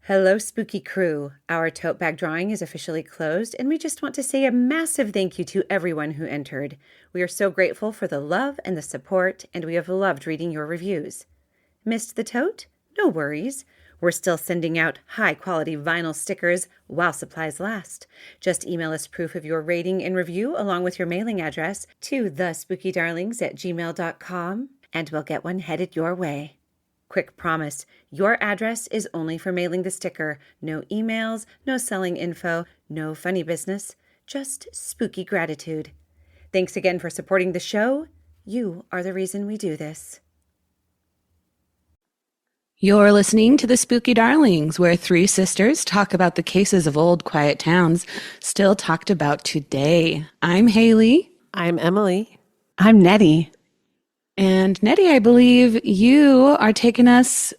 Hello, spooky crew. Our tote bag drawing is officially closed, and we just want to say a massive thank you to everyone who entered. We are so grateful for the love and the support, and we have loved reading your reviews. Missed the tote? No worries. We're still sending out high-quality vinyl stickers while supplies last. Just email us proof of your rating and review along with your mailing address to thespookydarlings@gmail.com, and we'll get one headed your way. Quick promise, your address is only for mailing the sticker. No emails, no selling info, no funny business, just spooky gratitude. Thanks again for supporting the show. You are the reason we do this. You're listening to The Spooky Darlings, where three sisters talk about the cases of old quiet towns still talked about today. I'm Haley. I'm Emily. I'm Nettie. And Nettie, I believe you are taking us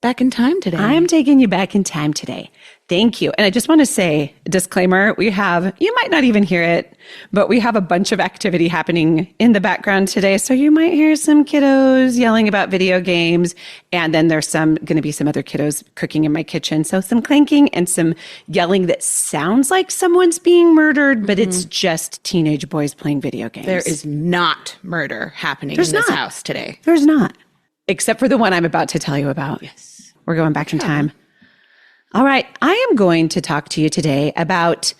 back in time today. I'm taking you back in time today. Thank you. And I just want to say, disclaimer, you might not even hear it, but we have a bunch of activity happening in the background today. So you might hear some kiddos yelling about video games. And then there's going to be some other kiddos cooking in my kitchen. So some clanking and some yelling that sounds like someone's being murdered, but it's just teenage boys playing video games. There is not murder happening in this house today. There's not. Except for the one I'm about to tell you about. Yes. We're going back in time. All right, I am going to talk to you today about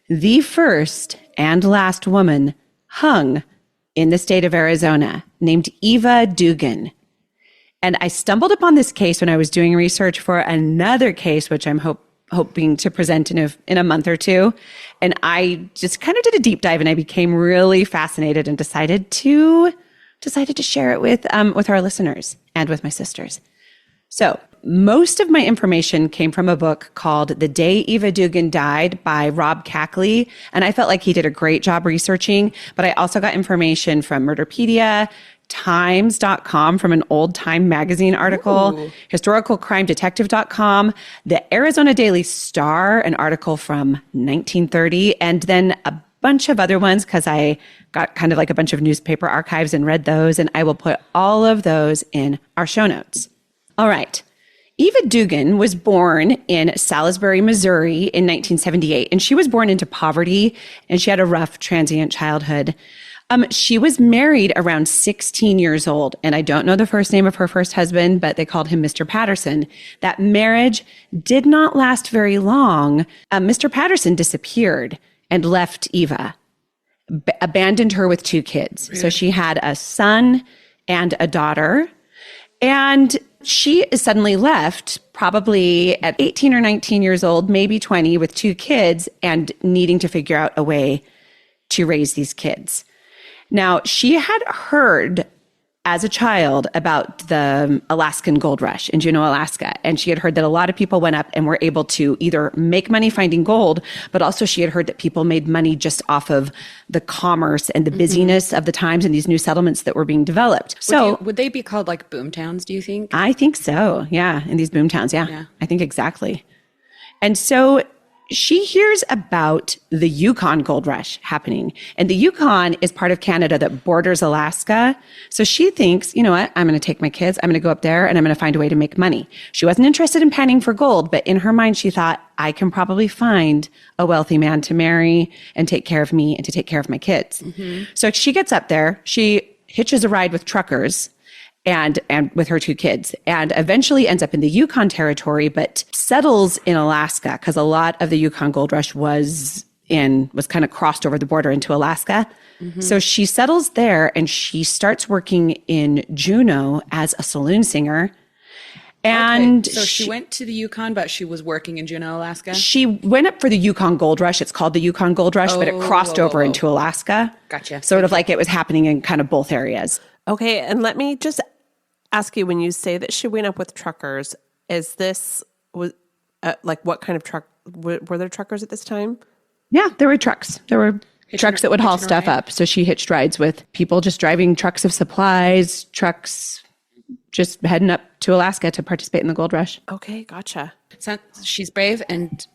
the first and last woman hung in the state of Arizona named Eva Dugan. And I stumbled upon this case when I was doing research for another case, which I'm hoping to present in a month or two. And I just kind of did a deep dive and I became really fascinated and decided to share it with our listeners and with my sisters. So most of my information came from a book called The Day Eva Dugan Died by Rob Kackley. And I felt like he did a great job researching, but I also got information from Murderpedia, Times.com from an old Time magazine article, historicalcrimedetective.com, the Arizona Daily Star, an article from 1930, and then a bunch of other ones because I got kind of like a bunch of newspaper archives and read those. And I will put all of those in our show notes. All right. Eva Dugan was born in Salisbury, Missouri in 1978, and she was born into poverty, and she had a rough, transient childhood. She was married around 16 years old, and I don't know the first name of her first husband, but they called him Mr. Patterson. That marriage did not last very long. Mr. Patterson disappeared and left Eva, abandoned her with two kids. So she had a son and a daughter, and she is suddenly left probably at 18 or 19 years old, maybe 20, with two kids and needing to figure out a way to raise these kids. Now, she had heard as a child about the Alaskan gold rush in Juneau, Alaska. And she had heard that a lot of people went up and were able to either make money finding gold, but also she had heard that people made money just off of the commerce and the busyness of the times and these new settlements that were being developed. So would they be called like boom towns, do you think? I think so. Yeah. In these boom towns. Yeah. I think exactly. And so she hears about the Yukon gold rush happening. And the Yukon is part of Canada that borders Alaska. So she thinks, you know what, I'm going to take my kids, I'm going to go up there and I'm going to find a way to make money. She wasn't interested in panning for gold, but in her mind, she thought, I can probably find a wealthy man to marry and take care of me and to take care of my kids. So she gets up there, she hitches a ride with truckers and with her two kids, and eventually ends up in the Yukon territory, but settles in Alaska because a lot of the Yukon gold rush was kind of crossed over the border into Alaska. So she settles there and she starts working in Juneau as a saloon singer. And so she went to the Yukon, but she was working in Juneau, Alaska? She went up for the Yukon gold rush. It's called the Yukon gold rush, but it crossed over into Alaska. Gotcha. Sort of like it was happening in kind of both areas. Okay, and let me just ask you, when you say that she went up with truckers, is this like what kind of truck? Were there truckers at this time? Yeah, there were trucks. There were trucks that would haul stuff up. So she hitched rides with people just driving trucks of supplies, trucks just heading up to Alaska to participate in the gold rush. Okay, gotcha. So she's brave and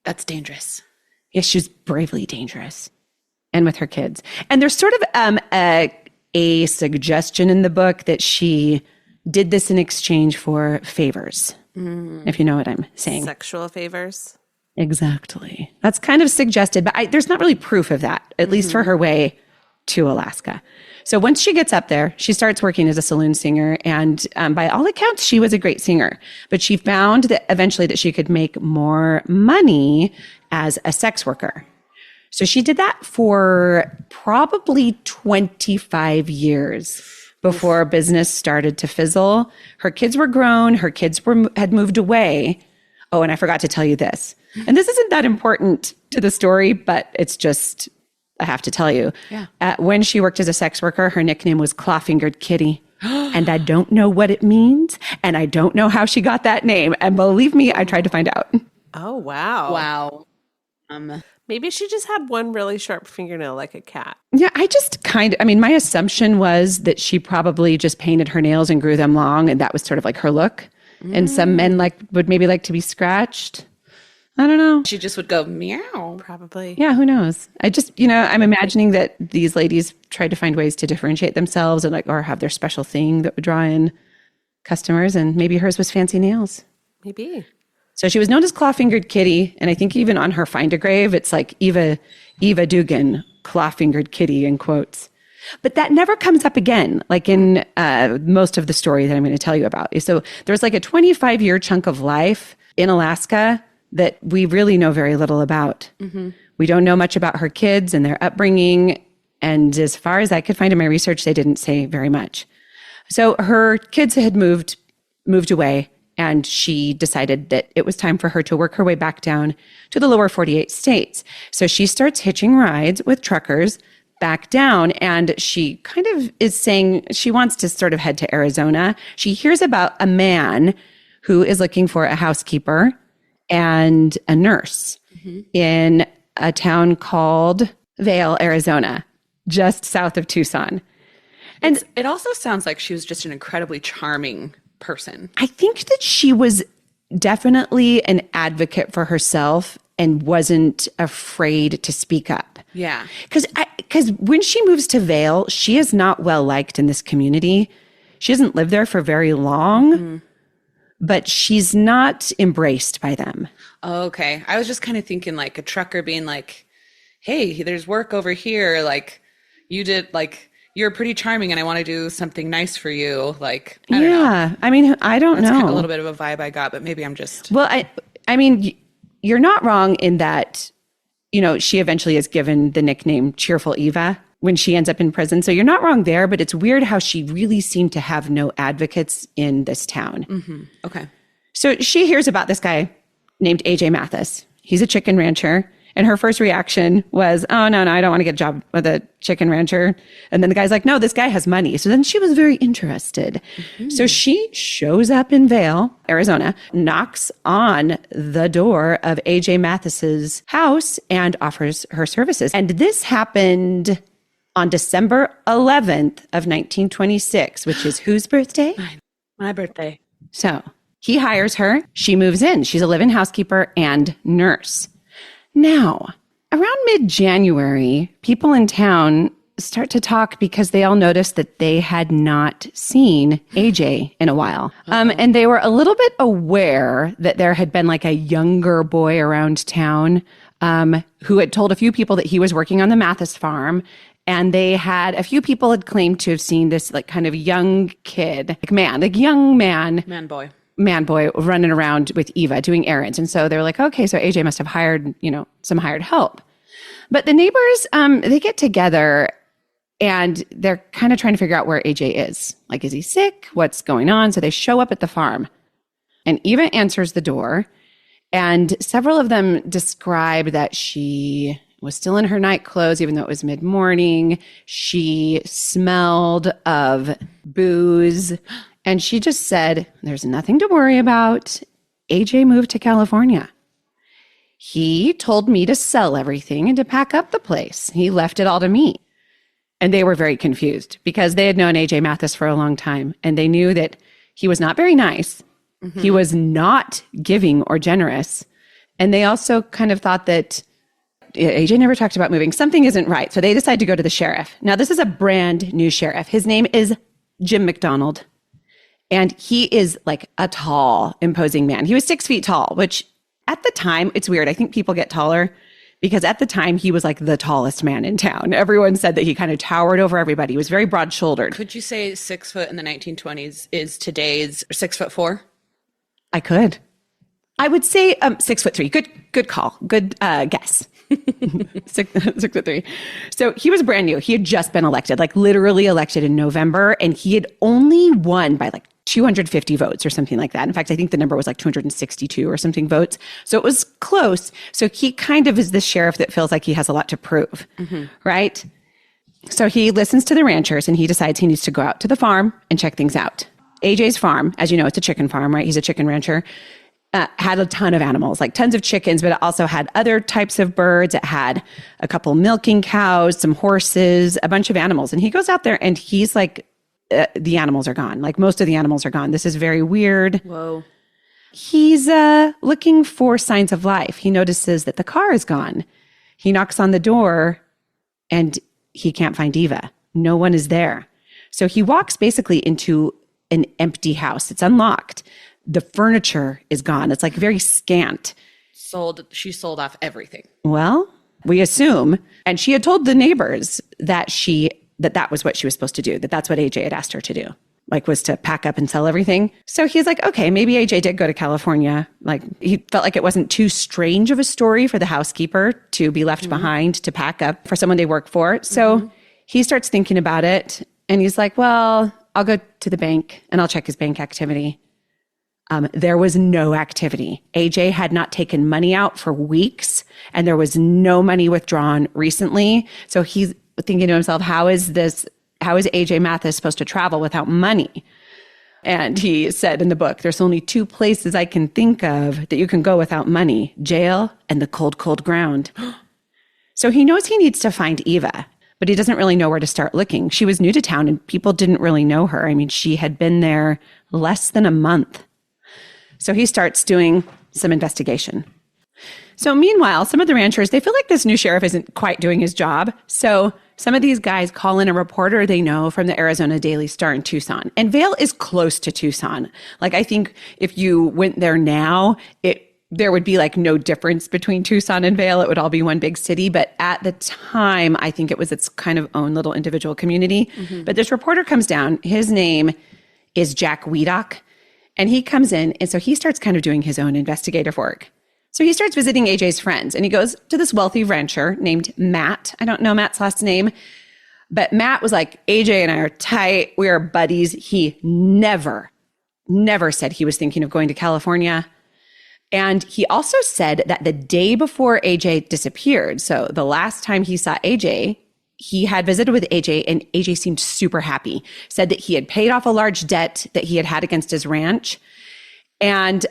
that's dangerous. Yes, she's bravely dangerous. And with her kids. And there's sort of a suggestion in the book that she did this in exchange for favors. if you know what I'm saying. Sexual favors. Exactly. That's kind of suggested, but there's not really proof of that, at least for her way to Alaska. So once she gets up there, she starts working as a saloon singer. And by all accounts, she was a great singer. But she found that eventually that she could make more money as a sex worker. So she did that for probably 25 years before business started to fizzle. Her kids were grown. Her kids had moved away. Oh, and I forgot to tell you this. And this isn't that important to the story, but it's just, I have to tell you. Yeah. When she worked as a sex worker, her nickname was Claw-Fingered Kitty. And I don't know what it means. And I don't know how she got that name. And believe me, I tried to find out. Oh, wow. Wow. Maybe she just had one really sharp fingernail like a cat. Yeah, my assumption was that she probably just painted her nails and grew them long. And that was sort of like her look. And some men would maybe like to be scratched. I don't know. She just would go meow. Probably. Yeah, who knows? I'm imagining that these ladies tried to find ways to differentiate themselves and or have their special thing that would draw in customers. And maybe hers was fancy nails. Maybe. So she was known as Claw-Fingered Kitty. And I think even on her find-a-grave, it's like Eva Dugan, Claw-Fingered Kitty in quotes. But that never comes up again, like in most of the story that I'm going to tell you about. So there's like a 25-year chunk of life in Alaska that we really know very little about. We don't know much about her kids and their upbringing. And as far as I could find in my research, they didn't say very much. So her kids had moved away, and she decided that it was time for her to work her way back down to the lower 48 states. So she starts hitching rides with truckers back down, and she kind of is saying she wants to sort of head to Arizona. She hears about a man who is looking for a housekeeper and a nurse in a town called Vail, Arizona, just south of Tucson. And it also sounds like she was just an incredibly charming person. I think that she was definitely an advocate for herself and wasn't afraid to speak up. Yeah. Because when she moves to Vail, she is not well liked in this community. She hasn't lived there for very long, but she's not embraced by them. Oh, okay. I was just kind of thinking like a trucker being like, hey, there's work over here. Like you're pretty charming and I want to do something nice for you. Like, I don't know. I mean, I don't That's know. kind of a little bit of a vibe I got, but maybe I'm just. Well, I mean, you're not wrong in that, she eventually is given the nickname Cheerful Eva when she ends up in prison. So you're not wrong there, but it's weird how she really seemed to have no advocates in this town. Okay. So she hears about this guy named AJ Mathis. He's a chicken rancher. And her first reaction was, oh, no, I don't want to get a job with a chicken rancher. And then the guy's like, no, this guy has money. So then she was very interested. So she shows up in Vail, Arizona, knocks on the door of AJ Mathis's house and offers her services. And this happened on December 11th of 1926, which is whose birthday? My birthday. So he hires her. She moves in. She's a live-in housekeeper and nurse. Now, around mid-January, people in town start to talk because they all noticed that they had not seen AJ in a while. And they were a little bit aware that there had been like a younger boy around town who had told a few people that he was working on the Mathis farm. And a few people had claimed to have seen this like kind of young kid, young man boy running around with Eva doing errands. And so they're like, okay, so AJ must have hired, some hired help. But the neighbors, they get together and they're kind of trying to figure out where AJ is. Like, is he sick? What's going on? So they show up at the farm and Eva answers the door. And several of them describe that she was still in her night clothes, even though it was mid-morning. She smelled of booze. And she just said, there's nothing to worry about. AJ moved to California. He told me to sell everything and to pack up the place. He left it all to me. And they were very confused because they had known AJ Mathis for a long time. And they knew that he was not very nice. He was not giving or generous. And they also kind of thought that AJ never talked about moving. Something isn't right. So they decide to go to the sheriff. Now, this is a brand new sheriff. His name is Jim McDonald. And he is like a tall, imposing man. He was 6 feet tall, which at the time, it's weird. I think people get taller because at the time he was like the tallest man in town. Everyone said that he kind of towered over everybody. He was very broad shouldered. Could you say 6 foot in the 1920s is today's 6'4"? I could. I would say 6'3". Good call. Good guess. 6'3". So he was brand new. He had just been elected, like literally elected in November, and he had only won by like 250 votes or something like that. In fact, I think the number was like 262 or something votes. So it was close. So he kind of is the sheriff that feels like he has a lot to prove, right? So he listens to the ranchers and he decides he needs to go out to the farm and check things out. AJ's farm, as you know, it's a chicken farm, right? He's a chicken rancher. Had a ton of animals, like tons of chickens, but it also had other types of birds. It had a couple milking cows, some horses, a bunch of animals. And he goes out there and he's like, the animals are gone. Like most of the animals are gone. This is very weird. Whoa. He's looking for signs of life. He notices that the car is gone. He knocks on the door and he can't find Eva. No one is there. So he walks basically into an empty house. It's unlocked. The furniture is gone. It's like very scant. She sold off everything. Well, we assume. And she had told the neighbors that that was what she was supposed to do, that's what AJ had asked her to do, like was to pack up and sell everything. So he's like, okay, maybe AJ did go to California. Like he felt like it wasn't too strange of a story for the housekeeper to be left behind to pack up for someone they work for. So he starts thinking about it and he's like, well, I'll go to the bank and I'll check his bank activity. There was no activity. AJ had not taken money out for weeks and there was no money withdrawn recently. So he's thinking to himself, how is AJ Mathis supposed to travel without money? And he said in the book, there's only 2 places I can think of that you can go without money, jail and the cold, cold ground. So he knows he needs to find Eva, but he doesn't really know where to start looking. She was new to town and people didn't really know her. I mean, she had been there less than a month. So he starts doing some investigation. So meanwhile, some of the ranchers, they feel like this new sheriff isn't quite doing his job. So some of these guys call in a reporter they know from the Arizona Daily Star in Tucson. And Vail is close to Tucson. Like, I think if you went there now, there would be like no difference between Tucson and Vail. It would all be one big city. But at the time, I think it was its kind of own little individual community. But this reporter comes down. His name is Jack Weedock. And he comes in. And so he starts kind of doing his own investigative work. So he starts visiting AJ's friends and he goes to this wealthy rancher named Matt. I don't know Matt's last name, but Matt was like, AJ and I are tight. We are buddies. He never said he was thinking of going to California. And he also said that the day before AJ disappeared, so the last time he saw AJ, he had visited with AJ and AJ seemed super happy, said that he had paid off a large debt that he had against his ranch. And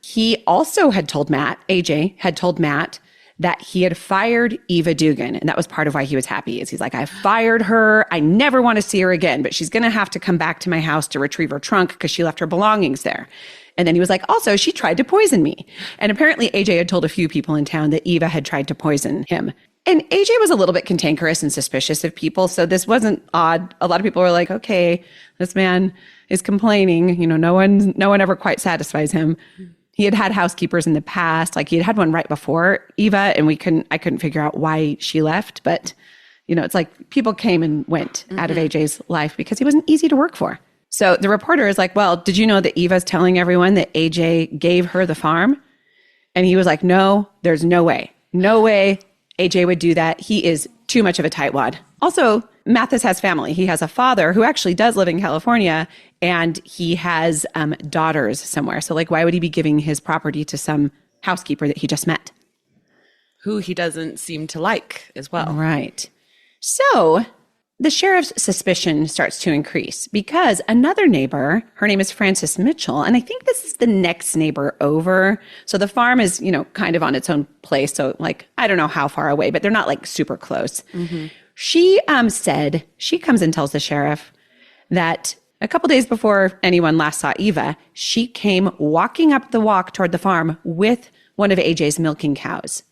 he also had told Matt, AJ had told Matt that he had fired Eva Dugan. And that was part of why he was happy is he's like, I fired her. I never want to see her again, but she's going to have to come back to my house to retrieve her trunk because she left her belongings there. And then he was like, also, she tried to poison me. And apparently AJ had told a few people in town that Eva had tried to poison him. And AJ was a little bit cantankerous and suspicious of people. So this wasn't odd. A lot of people were like, okay, this man is complaining. You know, no one ever quite satisfies him. He had had housekeepers in the past. Like he had had one right before Eva and I couldn't figure out why she left. But, you know, it's like people came and went out of AJ's life because he wasn't easy to work for. So the reporter is like, well, did you know that Eva's telling everyone that AJ gave her the farm? And he was like, no, there's no way. No way AJ would do that. He is too much of a tightwad. Also, Mathis has family. He has a father who actually does live in California and he has daughters somewhere. So like, why would he be giving his property to some housekeeper that he just met? Who he doesn't seem to like as well. Right. So the sheriff's suspicion starts to increase because another neighbor, her name is Frances Mitchell, and I think this is the next neighbor over. So the farm is, you know, kind of on its own place. So like, I don't know how far away, but they're not like super close. She said, she comes and tells the sheriff that a couple days before anyone last saw Eva, she came walking up the walk toward the farm with one of AJ's milking cows.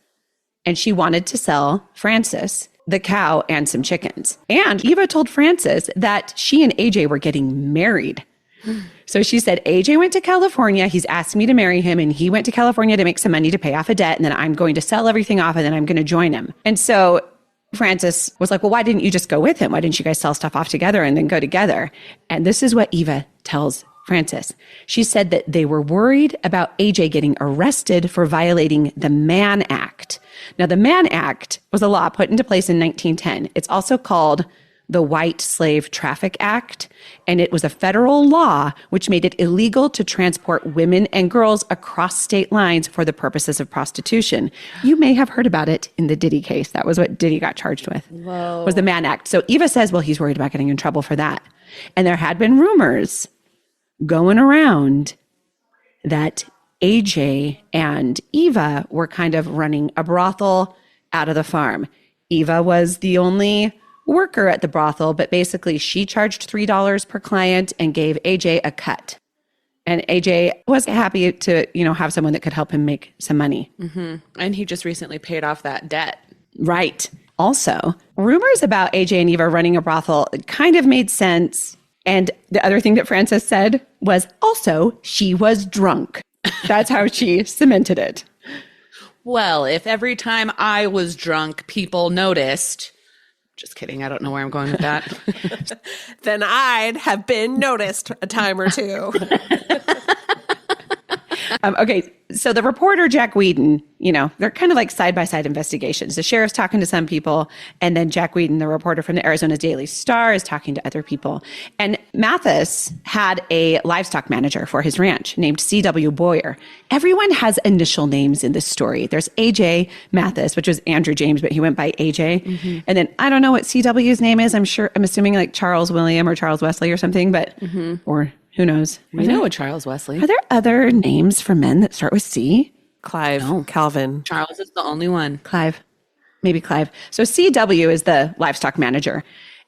And she wanted to sell Frances the cow and some chickens. And Eva told Frances that she and AJ were getting married. So she said, AJ went to California. He's asked me to marry him, and he went to California to make some money to pay off a debt. And then I'm going to sell everything off, and then I'm going to join him. And so Frances was like, well, why didn't you just go with him? Why didn't you guys sell stuff off together and then go together? And this is what Eva tells Frances. She said that they were worried about AJ getting arrested for violating the Mann Act. Now, the Mann Act was a law put into place in 1910. It's also called the White Slave Traffic Act, and it was a federal law which made it illegal to transport women and girls across state lines for the purposes of prostitution. You may have heard about it in the Diddy case. That was what Diddy got charged with, was the Mann Act. So Eva says, well, he's worried about getting in trouble for that. And there had been rumors going around that AJ and Eva were kind of running a brothel out of the farm. Eva was the only worker at the brothel, but basically she charged $3 per client and gave AJ a cut. And AJ was happy to, have someone that could help him make some money. Mm-hmm. And he just recently paid off that debt. Right. Also, rumors about AJ and Eva running a brothel kind of made sense. And the other thing that Frances said was also she was drunk. That's how she cemented it. Well, if every time I was drunk, people noticed. Just kidding. I don't know where I'm going with that. Then I'd have been noticed a time or two. Okay, so the reporter, Jack Whedon, they're kind of like side-by-side investigations. The sheriff's talking to some people, and then Jack Whedon, the reporter from the Arizona Daily Star, is talking to other people. And Mathis had a livestock manager for his ranch named C.W. Boyer. Everyone has initial names in this story. There's A.J. Mathis, which was Andrew James, but he went by A.J. Mm-hmm. And then I don't know what C.W.'s name is. I'm assuming like Charles William or Charles Wesley or something, but, or who knows? We know a Charles Wesley. Are there other names for men that start with C? Clive, no. Calvin. Charles is the only one. Clive. Maybe Clive. So CW is the livestock manager.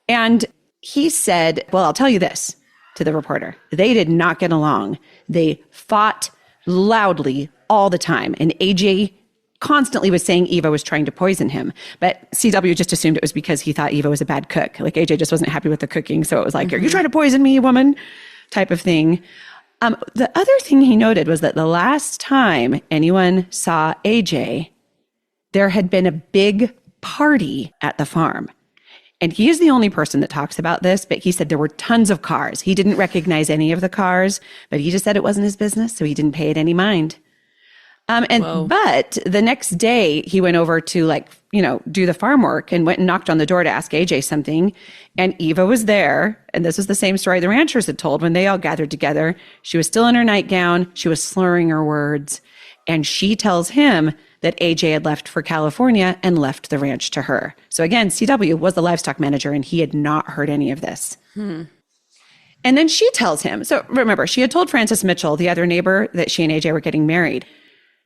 And he said, well, I'll tell you this to the reporter. They did not get along. They fought loudly all the time. And AJ constantly was saying Eva was trying to poison him. But CW just assumed it was because he thought Eva was a bad cook. Like AJ just wasn't happy with the cooking. So it was like, are you trying to poison me, woman? Type of thing. The other thing he noted was that the last time anyone saw AJ, there had been a big party at the farm. And he is the only person that talks about this, but he said there were tons of cars. He didn't recognize any of the cars, but he just said it wasn't his business, so he didn't pay it any mind. But the next day he went over to do the farm work and went and knocked on the door to ask AJ something. And Eva was there. And this was the same story the ranchers had told when they all gathered together. She was still in her nightgown. She was slurring her words. And she tells him that AJ had left for California and left the ranch to her. So again, CW was the livestock manager and he had not heard any of this. And then she tells him, so remember, she had told Frances Mitchell, the other neighbor, that she and AJ were getting married.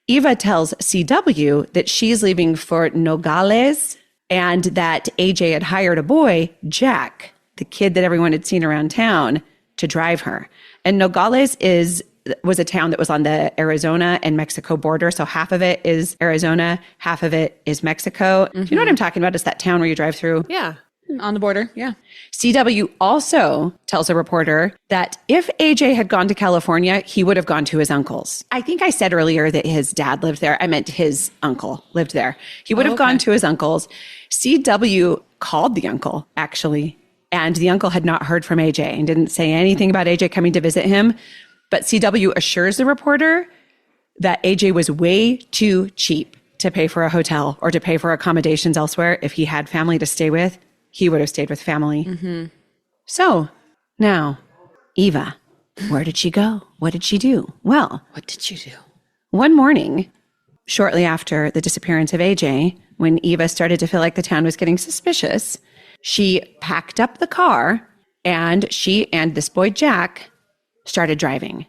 Eva tells CW that she's leaving for Nogales and that AJ had hired a boy, Jack, the kid that everyone had seen around town, to drive her. And Nogales was a town that was on the Arizona and Mexico border. So half of it is Arizona, half of it is Mexico. Do you know what I'm talking about? It's that town where you drive through. Yeah. On the border, yeah. CW also tells a reporter that if AJ had gone to California, he would have gone to his uncle's. I think I said earlier that his dad lived there. I meant his uncle lived there. He would have gone to his uncle's. CW called the uncle, actually, and the uncle had not heard from AJ and didn't say anything about AJ coming to visit him. But CW assures the reporter that AJ was way too cheap to pay for a hotel or to pay for accommodations elsewhere. If he had family to stay with, he would have stayed with family. So now, Eva, where did she go? What did she do? Well, what did she do? One morning, shortly after the disappearance of AJ, when Eva started to feel like the town was getting suspicious, she packed up the car and she and this boy, Jack, started driving.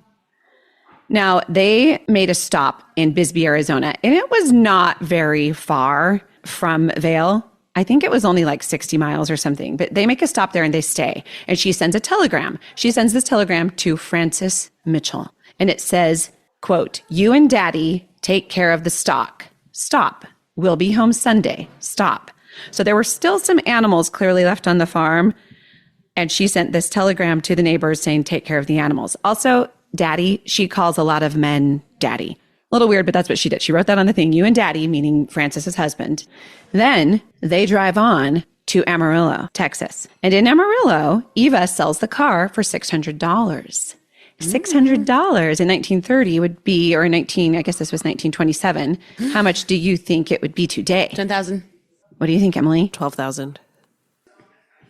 Now, they made a stop in Bisbee, Arizona, and it was not very far from Vail. I think it was only like 60 miles or something, but they make a stop there and they stay. And she sends a telegram. She sends this telegram to Frances Mitchell. And it says, quote, "You and Daddy take care of the stock. Stop. We'll be home Sunday. Stop." So there were still some animals clearly left on the farm. And she sent this telegram to the neighbors saying, take care of the animals. Also, daddy, she calls a lot of men daddy. A little weird, but that's what she did. She wrote that on the thing, you and daddy, meaning Francis's husband. Then they drive on to Amarillo, Texas. And in Amarillo, Eva sells the car for $600. $600 in 1930 would be, or I guess this was 1927. How much do you think it would be today? 10,000. What do you think, Emily? 12,000.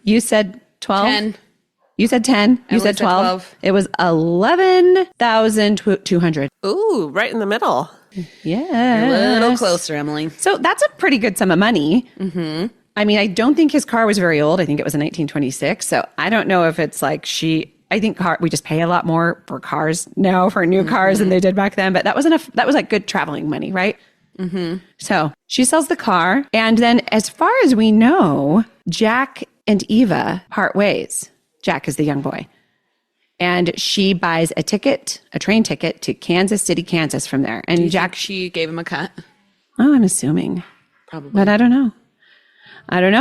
You said 12? 10. You said 10. You said 12. It was 11,200. Ooh, right in the middle. Yeah. A little closer, Emily. So that's a pretty good sum of money. Mm-hmm. I mean, I don't think his car was very old. I think it was a 1926. So I don't know if it's like I think we just pay a lot more for cars now, for new cars than they did back then. But that was enough. That was like good traveling money, right? Mm-hmm. So she sells the car. And then as far as we know, Jack and Eva part ways. Jack is the young boy. And she buys a train ticket to Kansas City, Kansas from there. And Jack, she gave him a cut. Oh, I'm assuming. Probably. But I don't know.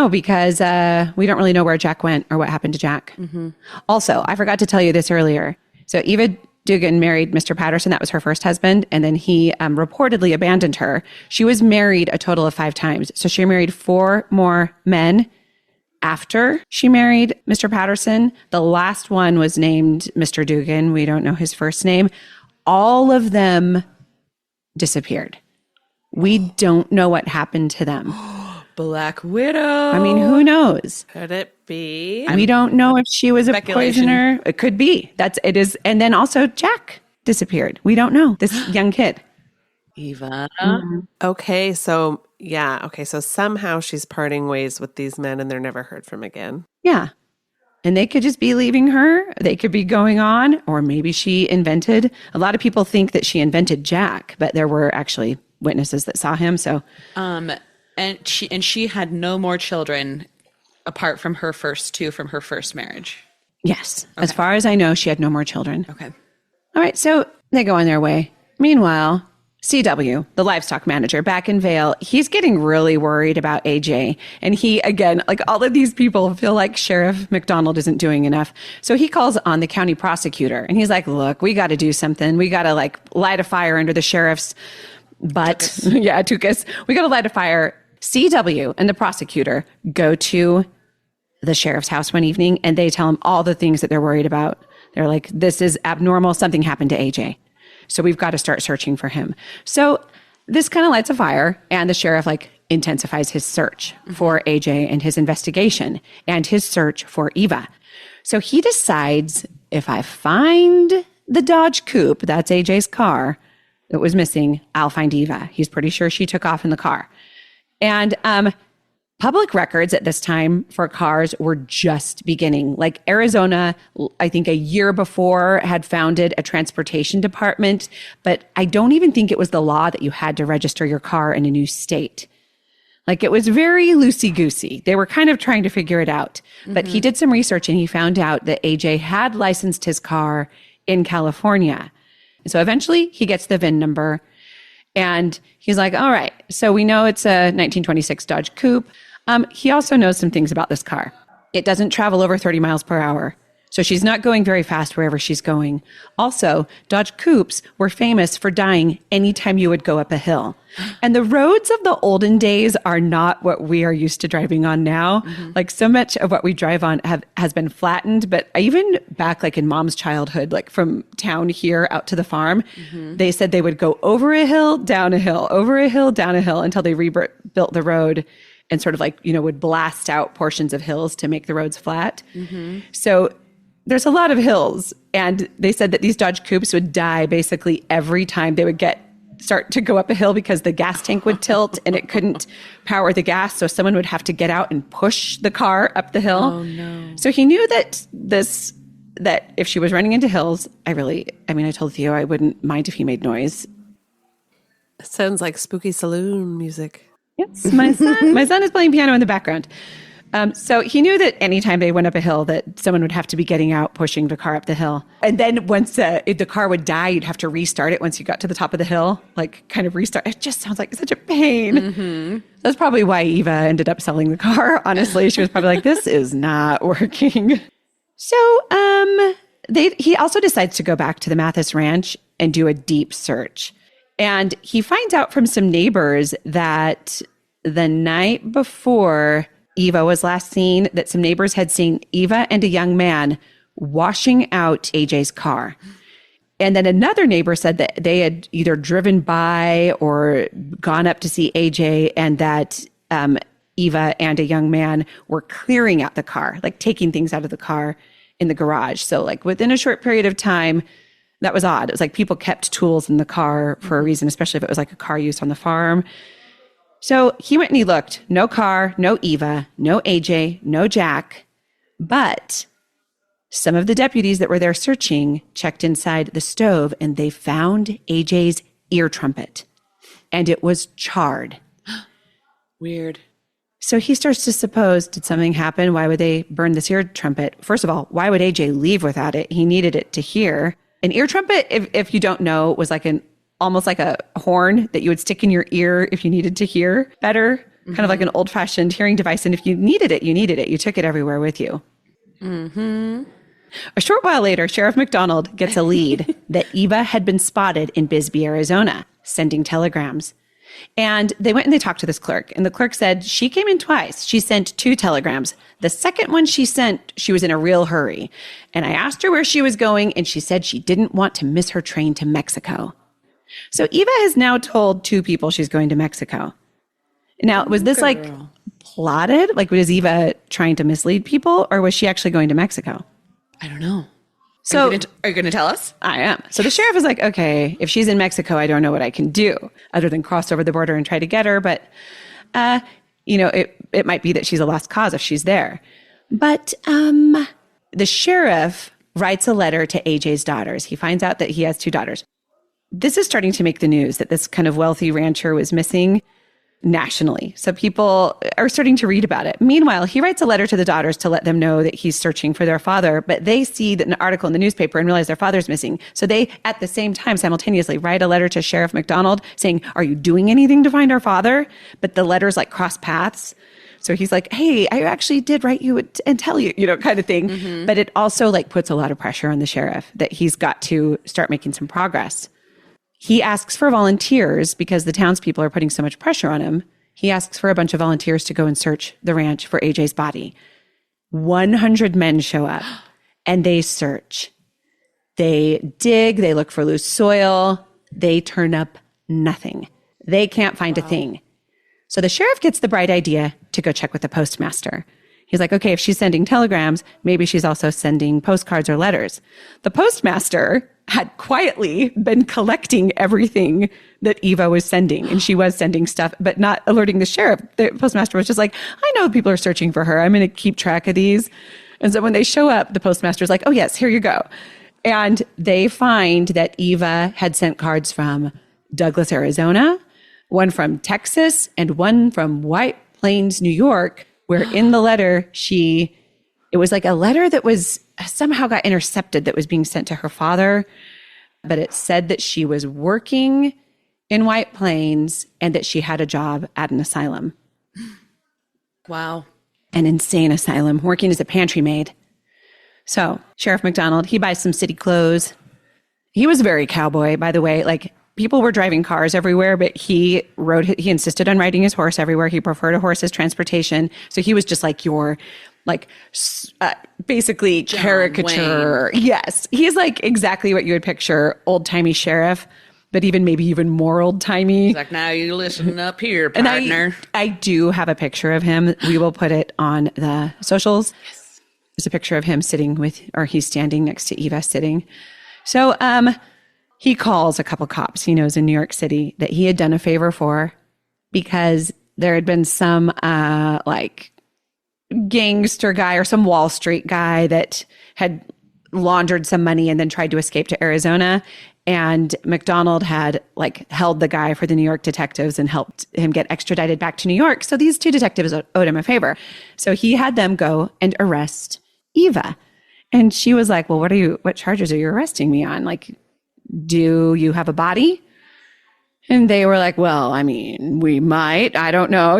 Because we don't really know where Jack went or what happened to Jack. Mm-hmm. Also, I forgot to tell you this earlier. So Eva Dugan married Mr. Patterson. That was her first husband. And then he reportedly abandoned her. She was married a total of 5 times. So she married 4 more men after she married Mr. Patterson. The last one was named Mr. Dugan. We don't know his first name. All of them disappeared. We don't know what happened to them. Black Widow. I mean, who knows? Could it be? We don't know if she was a poisoner. It could be. It is. And then also Jack disappeared. We don't know. This young kid. Eva. Okay, so so somehow she's parting ways with these men and they're never heard from again. Yeah. And they could just be leaving her. They could be going on. Or maybe she invented. A lot of people think that she invented Jack, but there were actually witnesses that saw him. So, and she had no more children apart from her first 2 from her first marriage. Yes. Okay. As far as I know, she had no more children. Okay. All right. So they go on their way. Meanwhile, CW, the livestock manager back in Vail, he's getting really worried about AJ. And he, again, like all of these people feel like Sheriff McDonald isn't doing enough. So he calls on the county prosecutor and he's like, look, we got to do something. We got to light a fire under the sheriff's butt. Tukas. We got to light a fire. CW and the prosecutor go to the sheriff's house one evening and they tell him all the things that they're worried about. They're like, this is abnormal. Something happened to AJ. So we've got to start searching for him. So this kind of lights a fire and the sheriff intensifies his search for AJ and his investigation and his search for Eva. So he decides, if I find the Dodge Coupe, that's AJ's car that was missing, I'll find Eva. He's pretty sure she took off in the car. And public records at this time for cars were just beginning. Like Arizona, I think a year before, had founded a transportation department, but I don't even think it was the law that you had to register your car in a new state. Like it was very loosey-goosey. They were kind of trying to figure it out. But he did some research and he found out that AJ had licensed his car in California. So eventually he gets the VIN number and he's like, all right, so we know it's a 1926 Dodge Coupe. He also knows some things about this car. It doesn't travel over 30 miles per hour. So she's not going very fast wherever she's going. Also, Dodge Coupes were famous for dying anytime you would go up a hill. And the roads of the olden days are not what we are used to driving on now. Like so much of what we drive on has been flattened. But even back in mom's childhood, from town here out to the farm, they said they would go over a hill, down a hill, over a hill, down a hill until they rebuilt the road and sort of would blast out portions of hills to make the roads flat. So there's a lot of hills. And they said that these Dodge Coupes would die basically every time they would start to go up a hill because the gas tank would tilt and it couldn't power the gas. So someone would have to get out and push the car up the hill. Oh, no. So he knew that if she was running into hills, I told Theo I wouldn't mind if he made noise. It sounds like spooky saloon music. Yes, my son is playing piano in the background. So he knew that anytime they went up a hill that someone would have to be getting out, pushing the car up the hill. And then once if the car would die, you'd have to restart it once you got to the top of the hill, kind of restart. It just sounds like such a pain. That's probably why Eva ended up selling the car. Honestly, she was probably like, this is not working. So he also decides to go back to the Mathis Ranch and do a deep search. And he finds out from some neighbors that the night before Eva was last seen, that some neighbors had seen Eva and a young man washing out AJ's car. And then another neighbor said that they had either driven by or gone up to see AJ, and that Eva and a young man were clearing out the car, like taking things out of the car in the garage. So like within a short period of time, that was odd. It was like people kept tools in the car for a reason, especially if it was like a car use on the farm. So he went and he looked. No car, no Eva, no AJ, no Jack. But some of the deputies that were there searching checked inside the stove and they found AJ's ear trumpet. And it was charred. Weird. So he starts to suppose, did something happen? Why would they burn this ear trumpet? First of all, why would AJ leave without it? He needed it to hear. An ear trumpet, if you don't know, was like almost like a horn that you would stick in your ear if you needed to hear better, kind of like an old-fashioned hearing device. And if you needed it, you needed it. You took it everywhere with you. Mm-hmm. A short while later, Sheriff McDonald gets a lead that Eva had been spotted in Bisbee, Arizona, sending telegrams. And they went and they talked to this clerk. And the clerk said she came in twice. She sent 2 telegrams. The second one she sent, she was in a real hurry. And I asked her where she was going, and she said she didn't want to miss her train to Mexico. So Eva has now told 2 people she's going to Mexico. Now, was this like plotted? Like, was Eva trying to mislead people, or was she actually going to Mexico? I don't know. So are you going to tell us? I am. So the sheriff is like, okay, if she's in Mexico, I don't know what I can do other than cross over the border and try to get her. But, it might be that she's a lost cause if she's there. But the sheriff writes a letter to AJ's daughters. He finds out that he has 2 daughters. This is starting to make the news that this kind of wealthy rancher was missing nationally. So people are starting to read about it. Meanwhile, he writes a letter to the daughters to let them know that he's searching for their father, but they see an article in the newspaper and realize their father's missing. So they, at the same time, simultaneously write a letter to Sheriff McDonald saying, are you doing anything to find our father? But the letters like cross paths. So he's like, hey, I actually did write you and tell you, kind of thing. Mm-hmm. But it also like puts a lot of pressure on the sheriff that he's got to start making some progress. He asks for volunteers because the townspeople are putting so much pressure on him. He asks for a bunch of volunteers to go and search the ranch for AJ's body. 100 men show up and they search. They dig, they look for loose soil. They turn up nothing. They can't find a thing. So the sheriff gets the bright idea to go check with the postmaster. He's like, okay, if she's sending telegrams, maybe she's also sending postcards or letters. The postmaster had quietly been collecting everything that Eva was sending. And she was sending stuff, but not alerting the sheriff. The postmaster was just like, I know people are searching for her. I'm going to keep track of these. And so when they show up, the postmaster's like, oh yes, here you go. And they find that Eva had sent cards from Douglas, Arizona, one from Texas, and one from White Plains, New York, where in the letter, it was like a letter that was somehow got intercepted that was being sent to her father. But it said that she was working in White Plains and that she had a job at an asylum. Wow. An insane asylum, working as a pantry maid. So Sheriff McDonald, he buys some city clothes. He was very cowboy, by the way. Like, people were driving cars everywhere, but he insisted on riding his horse everywhere. He preferred a horse as transportation. So he was just like your, basically John caricature. Wayne. Yes. He's like exactly what you would picture, old-timey sheriff, but maybe even more oldtimey. He's like, now you listen up here, partner. And I do have a picture of him. We will put it on the socials. Yes. There's a picture of him he's standing next to Eva sitting. So, he calls a couple cops he knows in New York City that he had done a favor for because there had been some gangster guy or some Wall Street guy that had laundered some money and then tried to escape to Arizona. And McDonald had held the guy for the New York detectives and helped him get extradited back to New York. So these 2 detectives owed him a favor. So he had them go and arrest Eva. And she was like, well, what charges are you arresting me on? Do you have a body? And they were like, well, I mean, we might, I don't know,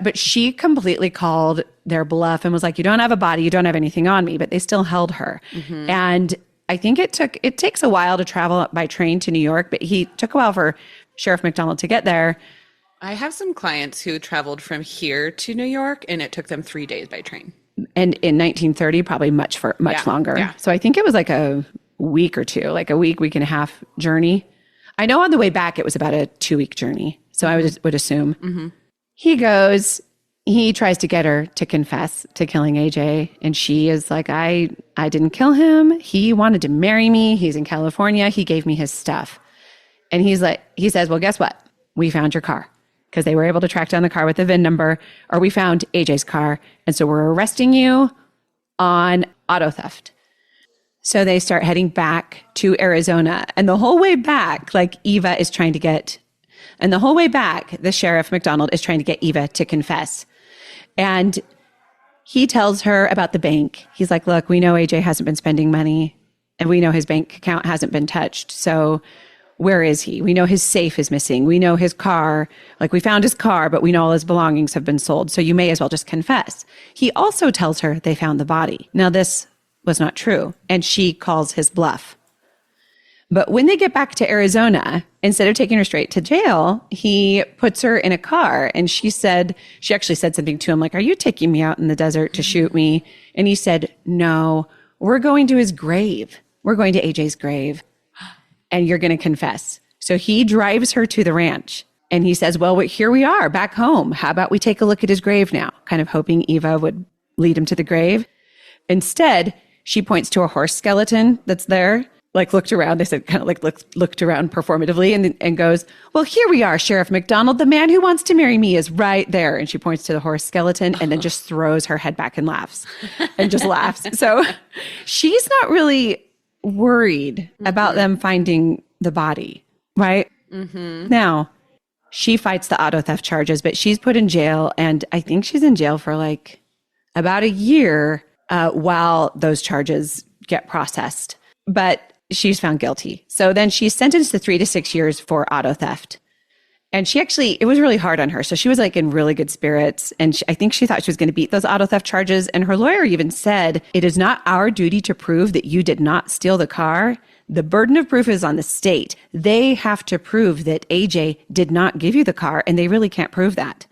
but she completely called their bluff and was like, you don't have a body, you don't have anything on me, but they still held her. And I think it takes a while to travel by train to New York, but he took a while for Sheriff McDonald to get there. I have some clients who traveled from here to New York, and it took them 3 days by train. And in 1930, probably much longer. Yeah. So I think it was like a week or two, like a week and a half journey. I know on the way back, it was about a 2-week journey. So I would assume. He tries to get her to confess to killing AJ. And she is like, I didn't kill him. He wanted to marry me. He's in California. He gave me his stuff. And he says, well, guess what? We found your car. Because they were able to track down the car with the VIN number, or we found AJ's car. And so we're arresting you on auto theft. So they start heading back to Arizona. And the whole way back, the Sheriff McDonald is trying to get Eva to confess. And he tells her about the bank. He's like, look, we know AJ hasn't been spending money, and we know his bank account hasn't been touched. So where is he? We know his safe is missing. We know his car, we found his car, but we know all his belongings have been sold. So you may as well just confess. He also tells her they found the body. Now, this was not true, and she calls his bluff. But when they get back to Arizona, instead of taking her straight to jail, he puts her in a car. And she actually said something to him like, are you taking me out in the desert to shoot me? And he said, no, we're going to his grave. We're going to AJ's grave. And you're going to confess. So he drives her to the ranch. And he says, well, here we are back home. How about we take a look at his grave now? Kind of hoping Eva would lead him to the grave. Instead, she points to a horse skeleton that's there, looked around. They said kind of looked around performatively and goes, well, here we are, Sheriff McDonald. The man who wants to marry me is right there. And she points to the horse skeleton and then just throws her head back and laughs and just laughs. So she's not really worried about them finding the body, right? Now, she fights the auto theft charges, but she's put in jail. And I think she's in jail for about a year while those charges get processed. But she's found guilty. So then she's sentenced to 3 to 6 years for auto theft. And it was really hard on her. So she was in really good spirits. And I think she thought she was going to beat those auto theft charges. And her lawyer even said, it is not our duty to prove that you did not steal the car. The burden of proof is on the state. They have to prove that AJ did not give you the car. And they really can't prove that.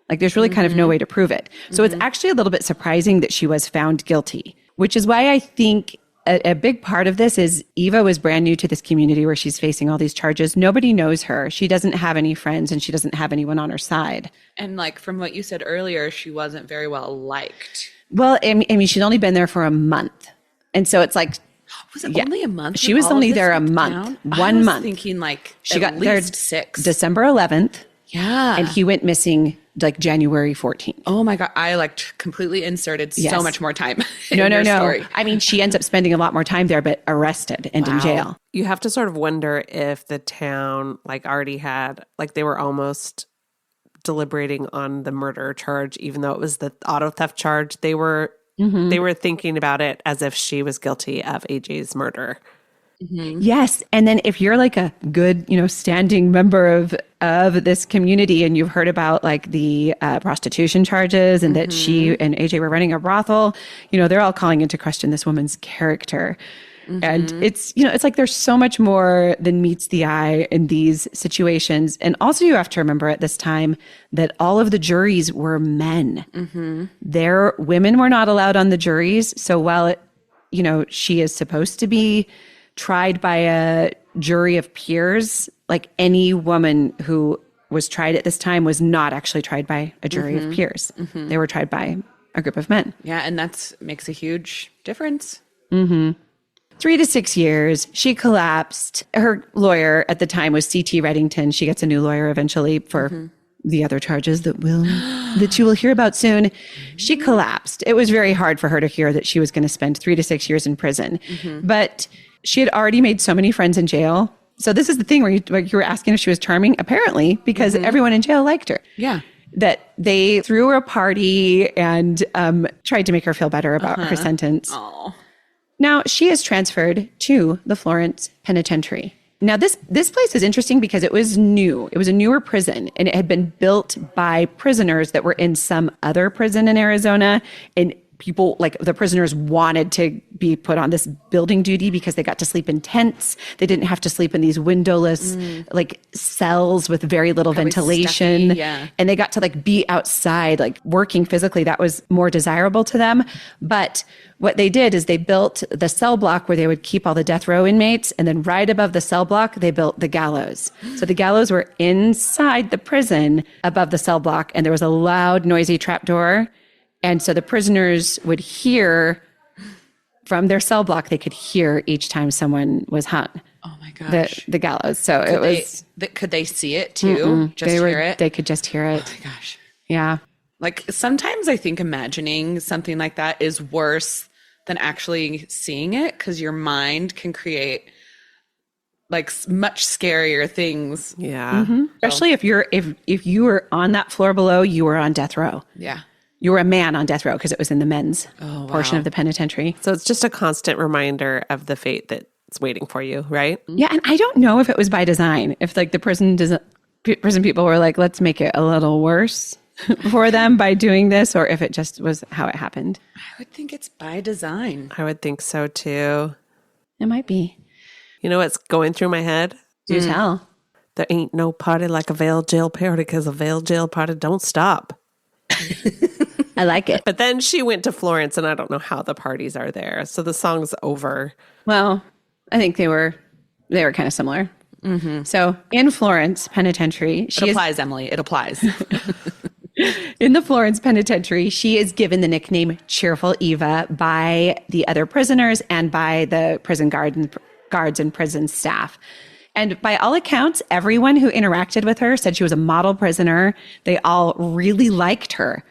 There's really kind of no way to prove it. So it's actually a little bit surprising that she was found guilty, which is why I think a big part of this is Eva was brand new to this community where she's facing all these charges. Nobody knows her. She doesn't have any friends and she doesn't have anyone on her side. And from what you said earlier, she wasn't very well liked. Well, I mean, she'd only been there for a month. And so it's was it only a month? She was only there a month. 1 month. I was thinking she got at least 6. December 11th. Yeah. And he went missing January 14th. Oh my God. I completely inserted so much more time. No. Story. I mean, she ends up spending a lot more time there, but arrested and in jail. You have to sort of wonder if the town already had, they were almost deliberating on the murder charge, even though it was the auto theft charge. They were thinking about it as if she was guilty of AJ's murder. Yes. And then if you're a good, standing member of this community and you've heard about the prostitution charges and that she and AJ were running a brothel, they're all calling into question this woman's character. And it's there's so much more than meets the eye in these situations. And also you have to remember at this time that all of the juries were men. Women were not allowed on the juries. So while she is supposed to be tried by a jury of peers, any woman who was tried at this time was not actually tried by a jury of peers. They were tried by a group of men. Yeah, and that makes a huge difference. 3 to 6 years. She collapsed. Her lawyer at the time was C.T. Reddington. She gets a new lawyer eventually for the other charges that you will hear about soon. She collapsed. It was very hard for her to hear that she was going to spend 3 to 6 years in prison. But she had already made so many friends in jail. So this is the thing where you were asking if she was charming, apparently, because everyone in jail liked her. Yeah. That they threw her a party and tried to make her feel better about her sentence. Oh. Now, she is transferred to the Florence Penitentiary. Now, this place is interesting because it was new. It was a newer prison, and it had been built by prisoners that were in some other prison in Arizona. And people, like the prisoners, wanted to be put on this building duty because they got to sleep in tents. They didn't have to sleep in these windowless like cells with very little ventilation. Stuffy, yeah. And they got to like be outside, like working physically. That was more desirable to them. But what they did is they built the cell block where they would keep all the death row inmates. And then right above the cell block, they built the gallows. So the gallows were inside the prison above the cell block. And there was a loud, noisy trapdoor. And so the prisoners would hear from their cell block, they could hear each time someone was hung. Oh my gosh. The gallows. So could they see it too? Hear it? They could just hear it. Oh my gosh. Yeah. Like sometimes I think imagining something like that is worse than actually seeing it, because your mind can create like much scarier things. Yeah. Especially if you were on that floor below, you were on death row. Yeah. You were a man on death row because it was in the men's portion wow. of the penitentiary. So it's just a constant reminder of the fate that's waiting for you, right? Yeah, and I don't know if it was by design. If like the prison people were like, let's make it a little worse for them by doing this, or if it just was how it happened. I would think it's by design. I would think so too. It might be. You know what's going through my head? Do tell. There ain't no party like a Vail jail party, because a Vail jail party don't stop. I like it. But then she went to Florence, and I don't know how the parties are there. So the song's over. Well, I think they were kind of similar. Mm-hmm. So in Florence Penitentiary, It applies, Emily. It applies. In the Florence Penitentiary, she is given the nickname Cheerful Eva by the other prisoners and by the prison guards and prison staff. And by all accounts, everyone who interacted with her said she was a model prisoner. They all really liked her.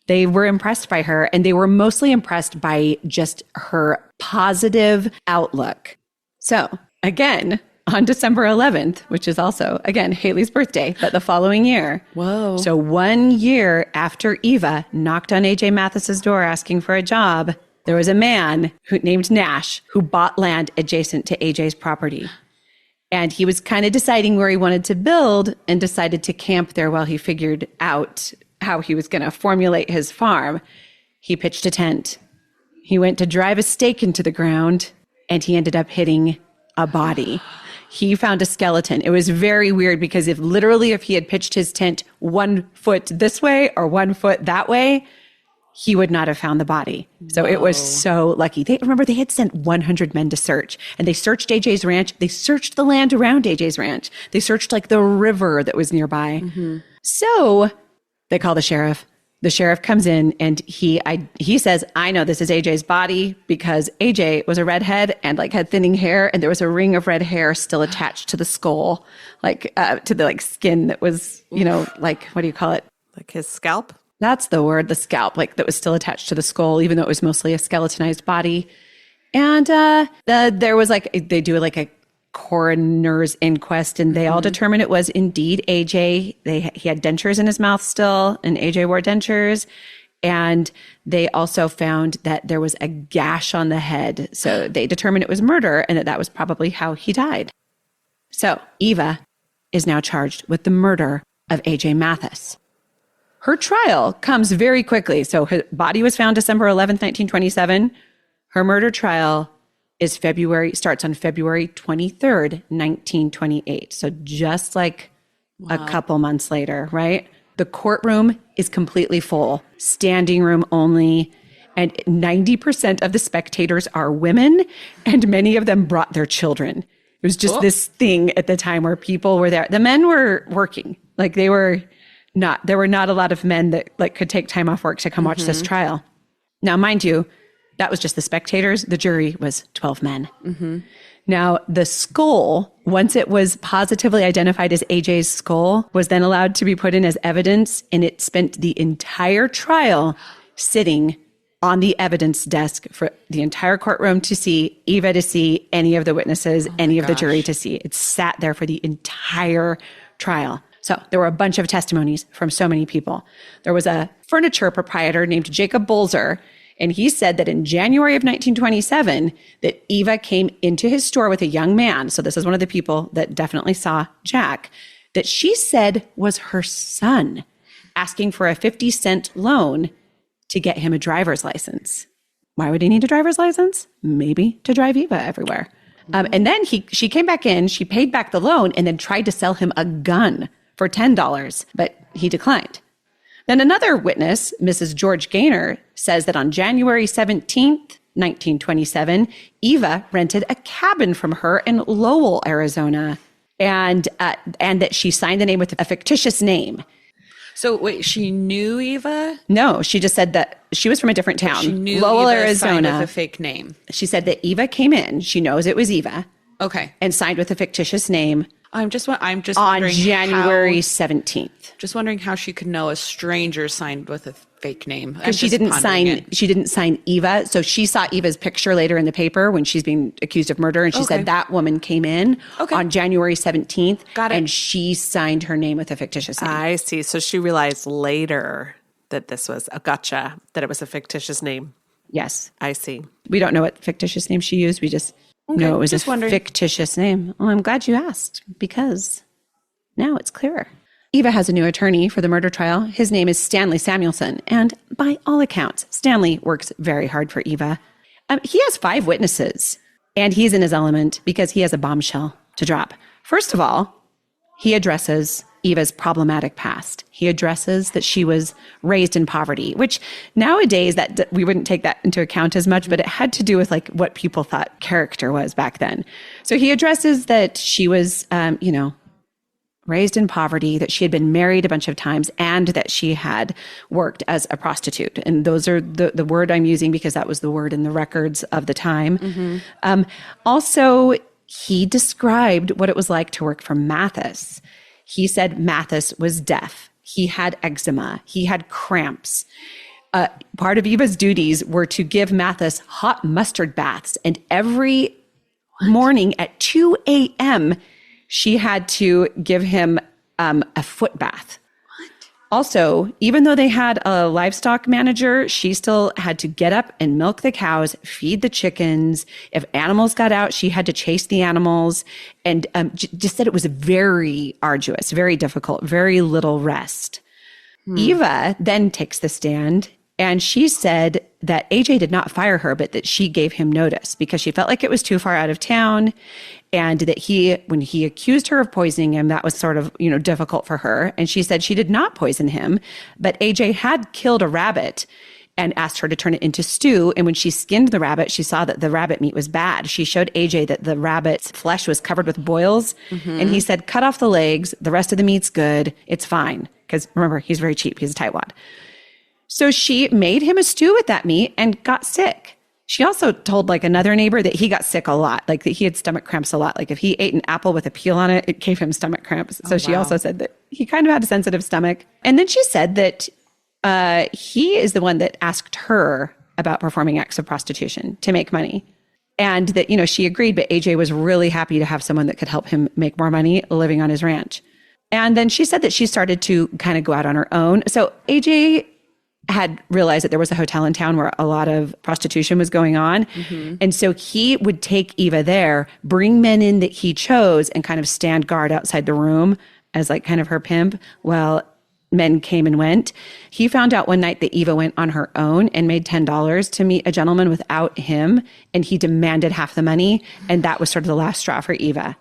They were impressed by her, and they were mostly impressed by just her positive outlook. So again, on December 11th, which is also, again, Haley's birthday, but the following year. Whoa. So 1 year after Eva knocked on AJ Mathis's door asking for a job, there was a man named Nash who bought land adjacent to AJ's property. And he was kind of deciding where he wanted to build and decided to camp there while he figured out how he was going to formulate his farm. He pitched a tent. He went to drive a stake into the ground, and he ended up hitting a body. He found a skeleton. It was very weird because if he had pitched his tent 1 foot this way or 1 foot that way, he would not have found the body. So it was so lucky. They had sent 100 men to search, and they searched AJ's ranch. They searched the land around AJ's ranch. They searched like the river that was nearby. Mm-hmm. So they call the sheriff. The sheriff comes in, and he says, I know this is AJ's body because AJ was a redhead and like had thinning hair, and there was a ring of red hair still attached to the skull, like to the like skin that was, like, what do you call it? Like his scalp? That's the word, the scalp, like that was still attached to the skull, even though it was mostly a skeletonized body. And there was they do like a coroner's inquest, and they all determined it was indeed AJ. He had dentures in his mouth still, and AJ wore dentures. And they also found that there was a gash on the head. So they determined it was murder, and that was probably how he died. So Eva is now charged with the murder of AJ Mathis. Her trial comes very quickly. So her body was found December 11th, 1927. Her murder trial starts on February 23rd, 1928. So just like a couple months later, right? The courtroom is completely full, standing room only. And 90% of the spectators are women, and many of them brought their children. It was just this thing at the time where people were there. The men were working. There were not a lot of men that could take time off work to come watch this trial. Now, mind you, that was just the spectators. The jury was 12 men. Mm-hmm. Now, the skull, once it was positively identified as AJ's skull, was then allowed to be put in as evidence, and it spent the entire trial sitting on the evidence desk for the entire courtroom to see, Eva to see, any of the witnesses, any of the jury to see. It sat there for the entire trial. So there were a bunch of testimonies from so many people. There was a furniture proprietor named Jacob Bolzer, And he said that in January of 1927, that Eva came into his store with a young man. So this is one of the people that definitely saw Jack, that she said was her son, asking for a 50-cent loan to get him a driver's license. Why would he need a driver's license? Maybe to drive Eva everywhere. And then she came back in, she paid back the loan, and then tried to sell him a gun for $10, but he declined. Then another witness, Mrs. George Gaynor, says that on January 17th, 1927, Eva rented a cabin from her in Lowell, Arizona, and that she signed the name with a fictitious name. So wait, she knew Eva? No, she just said that she was from a different town, She knew Lowell, Eva Arizona. signed with a fake name. She said that Eva came in. She knows it was Eva. Okay. And signed with a fictitious name. I'm just on wondering January 17th. Just wondering how she could know a stranger signed with a fake name. Because she didn't sign Eva. So she saw Eva's picture later in the paper when she's being accused of murder. And she said that woman came in on January 17th. Got it. And she signed her name with a fictitious name. I see. So she realized later that this was a gotcha, that it was a fictitious name. Yes. I see. We don't know what fictitious name she used. We just know it was just a wondering. fictitious name. Well, I'm glad you asked because now it's clearer. Eva has a new attorney for the murder trial. His name is Stanley Samuelson. And by all accounts, Stanley works very hard for Eva. He has 5 witnesses, and he's in his element because he has a bombshell to drop. First of all, he addresses Eva's problematic past. He addresses that she was raised in poverty, which nowadays that we wouldn't take that into account as much, but it had to do with like what people thought character was back then. So he addresses that she was, raised in poverty, that she had been married a bunch of times, and that she had worked as a prostitute. And those are the word I'm using because that was the word in the records of the time. Mm-hmm. Also, he described what it was like to work for Mathis. He said Mathis was deaf. He had eczema. He had cramps. Part of Eva's duties were to give Mathis hot mustard baths. And every morning at 2 a.m., she had to give him a foot bath. What? Also, even though they had a livestock manager, she still had to get up and milk the cows, feed the chickens. If animals got out, she had to chase the animals, and just said it was very arduous, very difficult, very little rest. Eva then takes the stand, and she said that AJ did not fire her, but that she gave him notice because she felt like it was too far out of town. And that when he accused her of poisoning him, that was sort of, difficult for her. And she said she did not poison him, but AJ had killed a rabbit and asked her to turn it into stew. And when she skinned the rabbit, she saw that the rabbit meat was bad. She showed AJ that the rabbit's flesh was covered with boils. Mm-hmm. And he said, cut off the legs. The rest of the meat's good. It's fine. Because remember, he's very cheap. He's a tightwad. So she made him a stew with that meat and got sick. She also told another neighbor that he got sick a lot, that he had stomach cramps a lot. If he ate an apple with a peel on it, it gave him stomach cramps. So she also said that he kind of had a sensitive stomach. And then she said that he is the one that asked her about performing acts of prostitution to make money. And that, she agreed, but AJ was really happy to have someone that could help him make more money living on his ranch. And then she said that she started to kind of go out on her own. So AJ had realized that there was a hotel in town where a lot of prostitution was going on. Mm-hmm. And so he would take Eva there, bring men in that he chose, and kind of stand guard outside the room as kind of her pimp while men came and went. He found out one night that Eva went on her own and made $10 to meet a gentleman without him. And he demanded half the money. And that was sort of the last straw for Eva.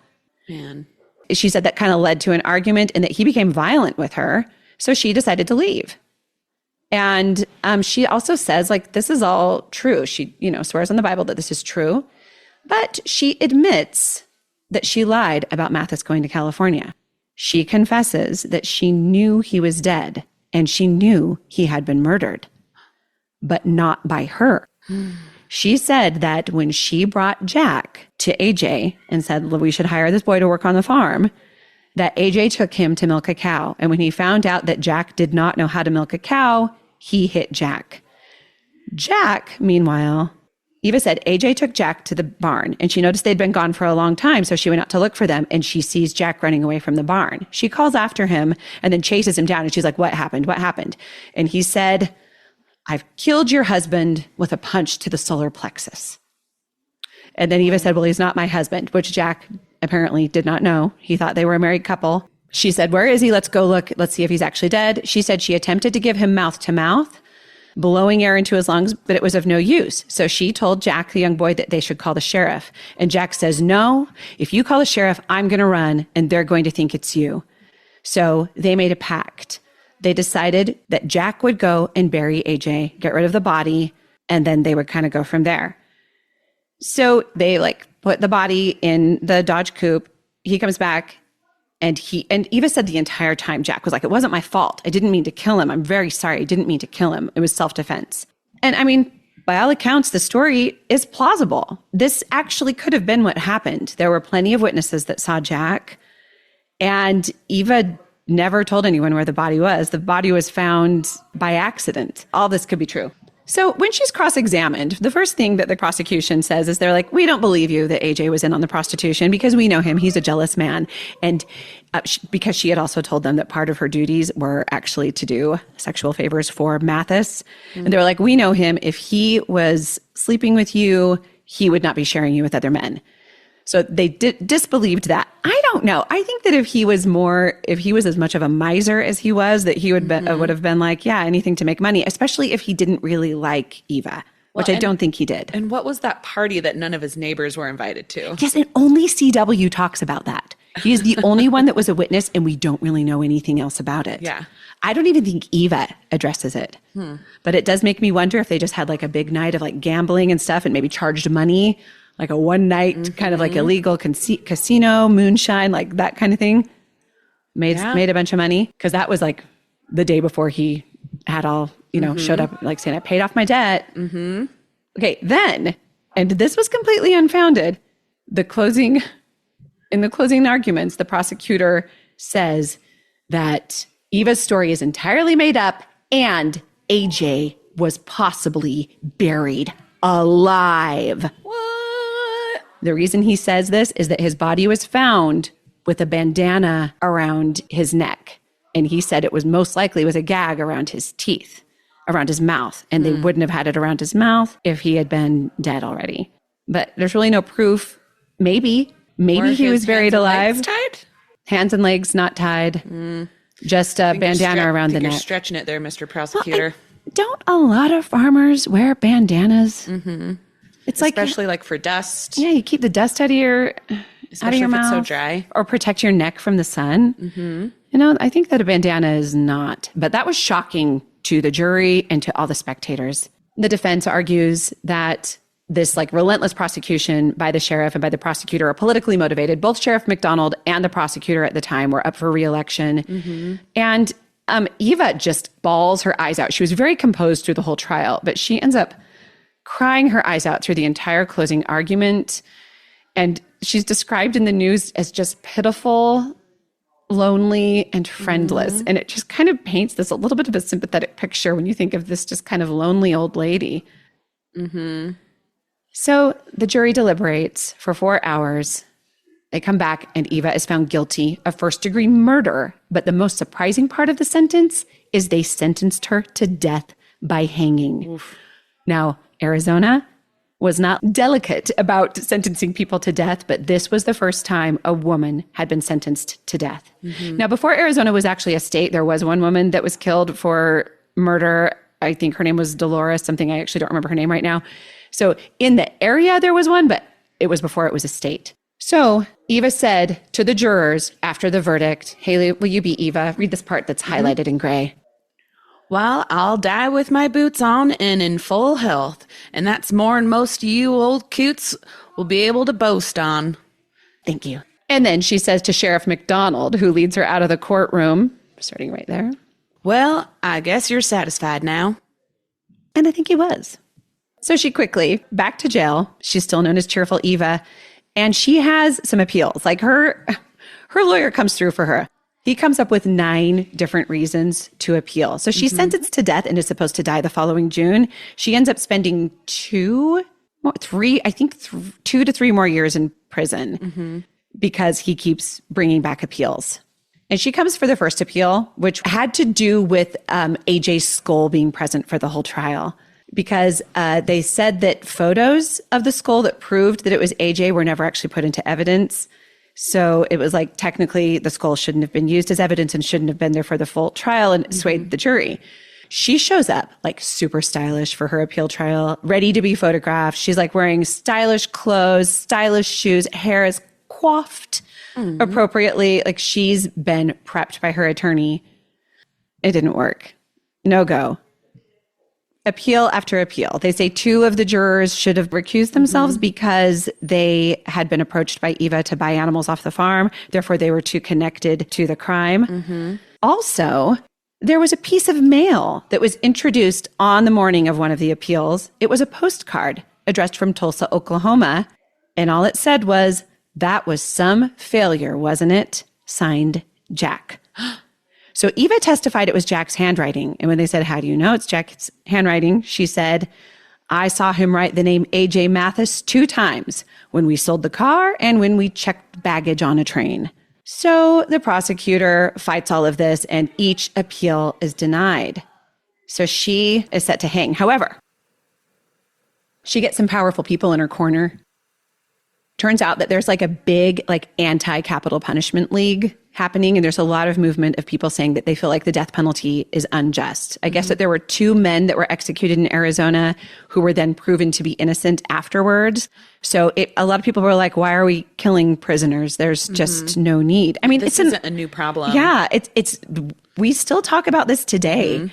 Man. She said that kind of led to an argument and that he became violent with her. So she decided to leave. And she also says, this is all true. She, swears on the Bible that this is true. But she admits that she lied about Mathis going to California. She confesses that she knew he was dead and she knew he had been murdered, but not by her. She said that when she brought Jack to AJ and said, we should hire this boy to work on the farm, that AJ took him to milk a cow. And when he found out that Jack did not know how to milk a cow, he hit Jack. Jack, meanwhile, Eva said AJ took Jack to the barn and she noticed they'd been gone for a long time. So she went out to look for them and she sees Jack running away from the barn. She calls after him and then chases him down. And she's like, what happened? What happened? And he said, I've killed your husband with a punch to the solar plexus. And then Eva said, well, he's not my husband, which Jack apparently did not know. He thought they were a married couple. She said, where is he? Let's go look. Let's see if he's actually dead. She said she attempted to give him mouth to mouth, blowing air into his lungs, but it was of no use. So she told Jack, the young boy, that they should call the sheriff. And Jack says, no, if you call the sheriff, I'm going to run and they're going to think it's you. So they made a pact. They decided that Jack would go and bury AJ, get rid of the body, and then they would kind of go from there. So they put the body in the Dodge coupe. He comes back and Eva said the entire time, Jack was like, it wasn't my fault. I didn't mean to kill him. I'm very sorry. I didn't mean to kill him. It was self-defense. And I mean, by all accounts, the story is plausible. This actually could have been what happened. There were plenty of witnesses that saw Jack, and Eva never told anyone where the body was. The body was found by accident. All this could be true. So when she's cross-examined, the first thing that the prosecution says is they're like, we don't believe you that AJ was in on the prostitution because we know him. He's a jealous man. And because she had also told them that part of her duties were actually to do sexual favors for Mathis. Mm-hmm. And they were like, we know him. If he was sleeping with you, he would not be sharing you with other men. So they disbelieved that. I don't know. I think that if he was as much of a miser as he was, that he would have been like, yeah, anything to make money, especially if he didn't really like Eva, which I don't think he did. And what was that party that none of his neighbors were invited to? Yes, and only CW talks about that. He is the only one that was a witness, and we don't really know anything else about it. Yeah. I don't even think Eva addresses it. But it does make me wonder if they just had a big night of gambling and stuff and maybe charged money, like a one night kind of illegal casino, moonshine, that kind of thing. Made a bunch of money. Because that was the day before he had all, showed up saying, I paid off my debt. Mm-hmm. Okay, then, and this was completely unfounded. In the closing arguments, the prosecutor says that Eva's story is entirely made up and AJ was possibly buried alive. What? The reason he says this is that his body was found with a bandana around his neck. And he said it was most likely was a gag around his teeth, around his mouth. And they wouldn't have had it around his mouth if he had been dead already. But there's really no proof. Maybe he was buried alive. Hands and legs not tied. Just a bandana around the neck. You're stretching it there, Mr. Prosecutor. Don't a lot of farmers wear bandanas? Mm-hmm. It's especially for dust. Yeah, you keep the dust out of your especially if mouth. It's so dry. Or protect your neck from the sun. Mm-hmm. I think that a bandana is not. But that was shocking to the jury and to all the spectators. The defense argues that this relentless prosecution by the sheriff and by the prosecutor are politically motivated. Both Sheriff McDonald and the prosecutor at the time were up for re-election. Mm-hmm. And Eva just bawls her eyes out. She was very composed through the whole trial, but she ends up crying her eyes out through the entire closing argument. And she's described in the news as just pitiful, lonely, and friendless. Mm-hmm. And it just kind of paints this a little bit of a sympathetic picture when you think of this just kind of lonely old lady. Mm-hmm. So the jury deliberates for 4 hours. They come back and Eva is found guilty of first-degree murder. But the most surprising part of the sentence is they sentenced her to death by hanging. Oof. Now, Arizona was not delicate about sentencing people to death, but this was the first time a woman had been sentenced to death. Mm-hmm. Now, before Arizona was actually a state, there was one woman that was killed for murder. I think her name was Dolores, something I actually don't remember her name right now. So in the area, there was one, but it was before it was a state. So Eva said to the jurors after the verdict, Haley, will you be Eva? Read this part that's highlighted in gray. Well, I'll die with my boots on and in full health. And that's more'n most of you old coots will be able to boast on. Thank you. And then she says to Sheriff McDonald, who leads her out of the courtroom, starting right there. Well, I guess you're satisfied now. And I think he was. So she quickly, back to jail. She's still known as Cheerful Eva. And she has some appeals. Her lawyer comes through for her. He comes up with 9 different reasons to appeal. So she's sentenced to death and is supposed to die the following June. She ends up spending 2 to 3 more years in prison because he keeps bringing back appeals. And she comes for the first appeal, which had to do with AJ's skull being present for the whole trial. Because they said that photos of the skull that proved that it was AJ were never actually put into evidence. So it was like technically the skull shouldn't have been used as evidence and shouldn't have been there for the full trial, and swayed the jury. She shows up like super stylish for her appeal trial, ready to be photographed. She's like wearing stylish clothes, stylish shoes, hair is coiffed appropriately. Like she's been prepped by her attorney. It didn't work. No go. Appeal after appeal. They say 2 of the jurors should have recused themselves because they had been approached by Eva to buy animals off the farm. Therefore, they were too connected to the crime. Also, there was a piece of mail that was introduced on the morning of one of the appeals. It was a postcard addressed from Tulsa, Oklahoma. And all it said was, "That was some failure, wasn't it? Signed, Jack." So Eva testified it was Jack's handwriting. And when they said, "How do you know it's Jack's handwriting?" she said, "I saw him write the name AJ Mathis 2 times, when we sold the car and when we checked baggage on a train." So the prosecutor fights all of this and each appeal is denied. So she is set to hang. However, she gets some powerful people in her corner. Turns out that there's like a big like anti-capital punishment league happening. And there's a lot of movement of people saying that they feel like the death penalty is unjust. I guess that there were 2 men that were executed in Arizona who were then proven to be innocent afterwards. So a lot of people were like, why are we killing prisoners? There's just no need. I mean, This isn't a new problem. Yeah, we still talk about this today.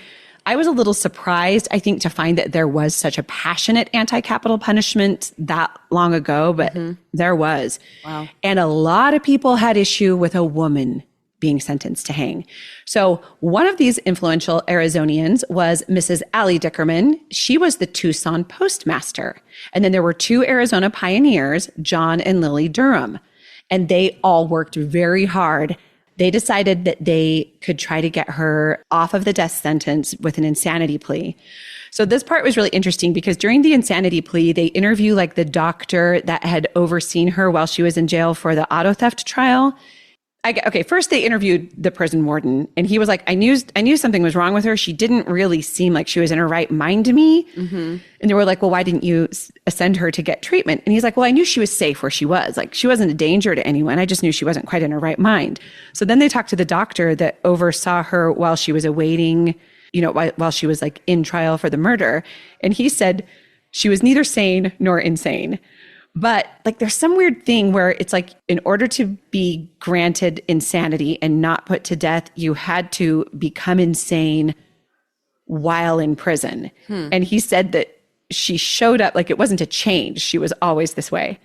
I was a little surprised, I think, to find that there was such a passionate anti-capital punishment that long ago, but there was. Wow. And a lot of people had issue with a woman being sentenced to hang. So one of these influential Arizonians was Mrs. Allie Dickerman. She was the Tucson postmaster. And then there were 2 Arizona pioneers, John and Lily Durham. And they all worked very hard. They decided that they could try to get her off of the death sentence with an insanity plea. So this part was really interesting because during the insanity plea, they interview like the doctor that had overseen her while she was in jail for the auto theft trial. First they interviewed the prison warden and he was like, I knew something was wrong with her. She didn't really seem like she was in her right mind to me. And they were like, well, why didn't you send her to get treatment? And he's like, well, I knew she was safe where she was. Like she wasn't a danger to anyone. I just knew she wasn't quite in her right mind. So then they talked to the doctor that oversaw her while she was awaiting, while she was like in trial for the murder. And he said she was neither sane nor insane. But like there's some weird thing where it's like in order to be granted insanity and not put to death, you had to become insane while in prison. And he said that she showed up like it wasn't a change. She was always this way.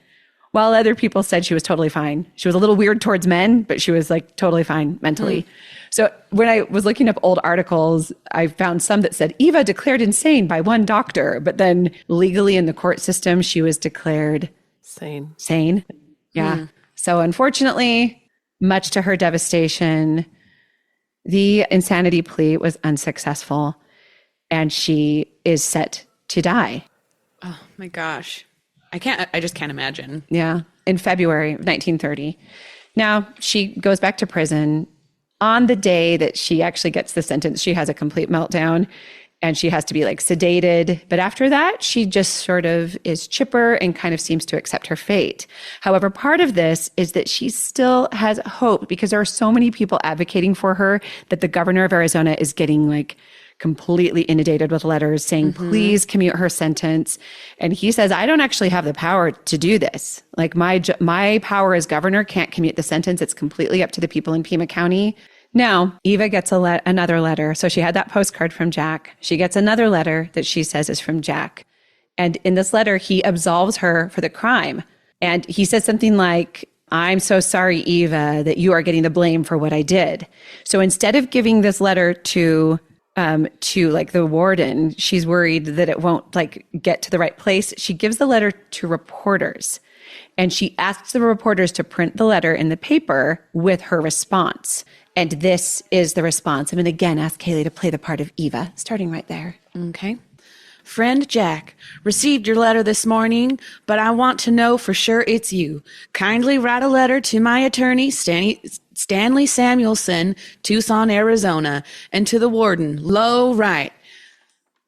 While other people said she was totally fine. She was a little weird towards men, but she was like totally fine mentally. So when I was looking up old articles, I found some that said Eva declared insane by one doctor, but then legally in the court system, she was declared sane. Yeah. So unfortunately, much to her devastation, the insanity plea was unsuccessful and she is set to die. Oh my gosh. I just can't imagine. Yeah. In February of 1930. Now she goes back to prison. On the day that she actually gets the sentence, she has a complete meltdown and she has to be like sedated. But after that, she just sort of is chipper and kind of seems to accept her fate. However, part of this is that she still has hope because there are so many people advocating for her that the governor of Arizona is getting like completely inundated with letters saying, please commute her sentence. And he says, I don't actually have the power to do this. Like my power as governor can't commute the sentence. It's completely up to the people in Pima County. Now, Eva gets another letter. So she had that postcard from Jack. She gets another letter that she says is from Jack. And in this letter, he absolves her for the crime. And he says something like, I'm so sorry, Eva, that you are getting the blame for what I did. So instead of giving this letter to like the warden, she's worried that it won't like get to the right place. She gives the letter to reporters. And she asks the reporters to print the letter in the paper with her response. And this is the response. I'm going to again ask Kaylee to play the part of Eva, starting right there. Okay. Friend Jack, received your letter this morning, but I want to know for sure it's you. Kindly write a letter to my attorney, Stanley Samuelson, Tucson, Arizona, and to the warden, Low Wright.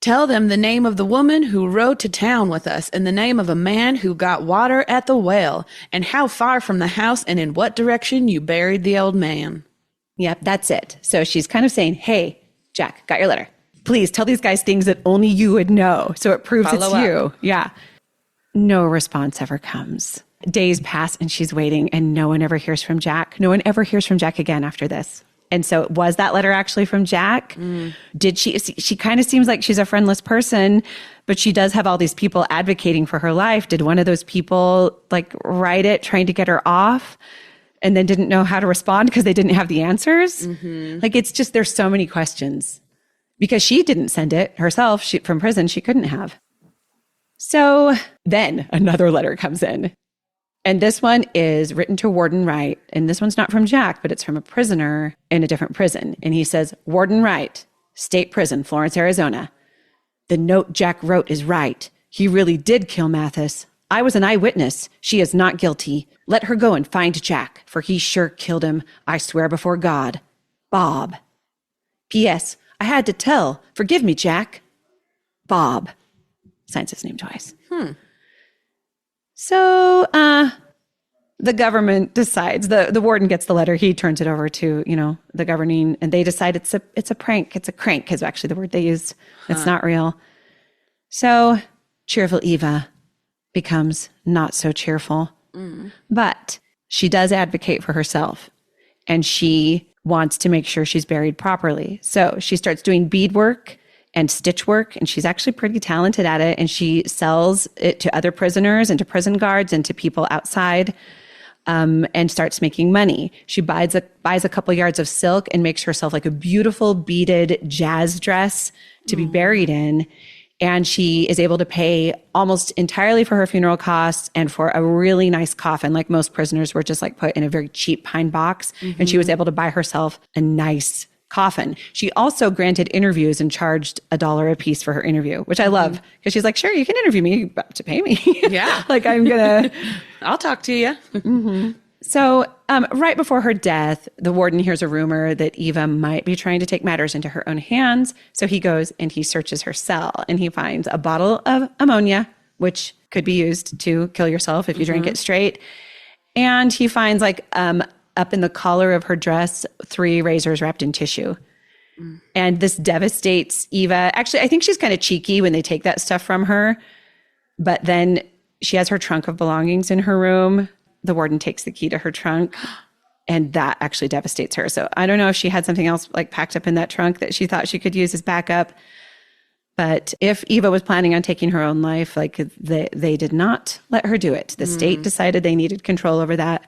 Tell them the name of the woman who rode to town with us and the name of a man who got water at the well and how far from the house and in what direction you buried the old man. Yep, that's it. So she's kind of saying, hey, Jack, got your letter. Please tell these guys things that only you would know. So it proves it's you. Yeah. No response ever comes. Days pass and she's waiting and no one ever hears from Jack. No one ever hears from Jack again after this. And so was that letter actually from Jack? Did she kind of seems like she's a friendless person, but she does have all these people advocating for her life. Did one of those people like write it trying to get her off and then didn't know how to respond because they didn't have the answers? Like, it's just, there's so many questions because she didn't send it herself. From prison, she couldn't have. So then another letter comes in. And this one is written to Warden Wright. And this one's not from Jack, but it's from a prisoner in a different prison. And he says, Warden Wright, State Prison, Florence, Arizona. The note Jack wrote is right. He really did kill Mathis. I was an eyewitness. She is not guilty. Let her go and find Jack, for he sure killed him. I swear before God. Bob. P.S. I had to tell. Forgive me, Jack. Bob. Signs his name twice. So, the government decides, the warden gets the letter. He turns it over to, the governing, and they decide it's a prank. It's a crank is actually the word they used. It's not real. So cheerful Eva becomes not so cheerful, but she does advocate for herself and she wants to make sure she's buried properly. So she starts doing beadwork and stitch work, and she's actually pretty talented at it. And she sells it to other prisoners and to prison guards and to people outside, and starts making money. She buys a couple yards of silk and makes herself like a beautiful beaded jazz dress to be buried in. And she is able to pay almost entirely for her funeral costs and for a really nice coffin. Like most prisoners were just like put in a very cheap pine box. And she was able to buy herself a nice coffin. She also granted interviews and charged $1 a piece for her interview, which I love because she's like, sure, you can interview me, but to pay me. Yeah. Like I'll talk to you. So right before her death, the warden hears a rumor that Eva might be trying to take matters into her own hands. So he goes and he searches her cell and he finds a bottle of ammonia, which could be used to kill yourself if you drink it straight. And he finds up in the collar of her dress, 3 razors wrapped in tissue. And this devastates Eva. Actually, I think she's kind of cheeky when they take that stuff from her. But then she has her trunk of belongings in her room. The warden takes the key to her trunk, and that actually devastates her. So I don't know if she had something else like packed up in that trunk that she thought she could use as backup. But if Eva was planning on taking her own life, like they did not let her do it. The state decided they needed control over that.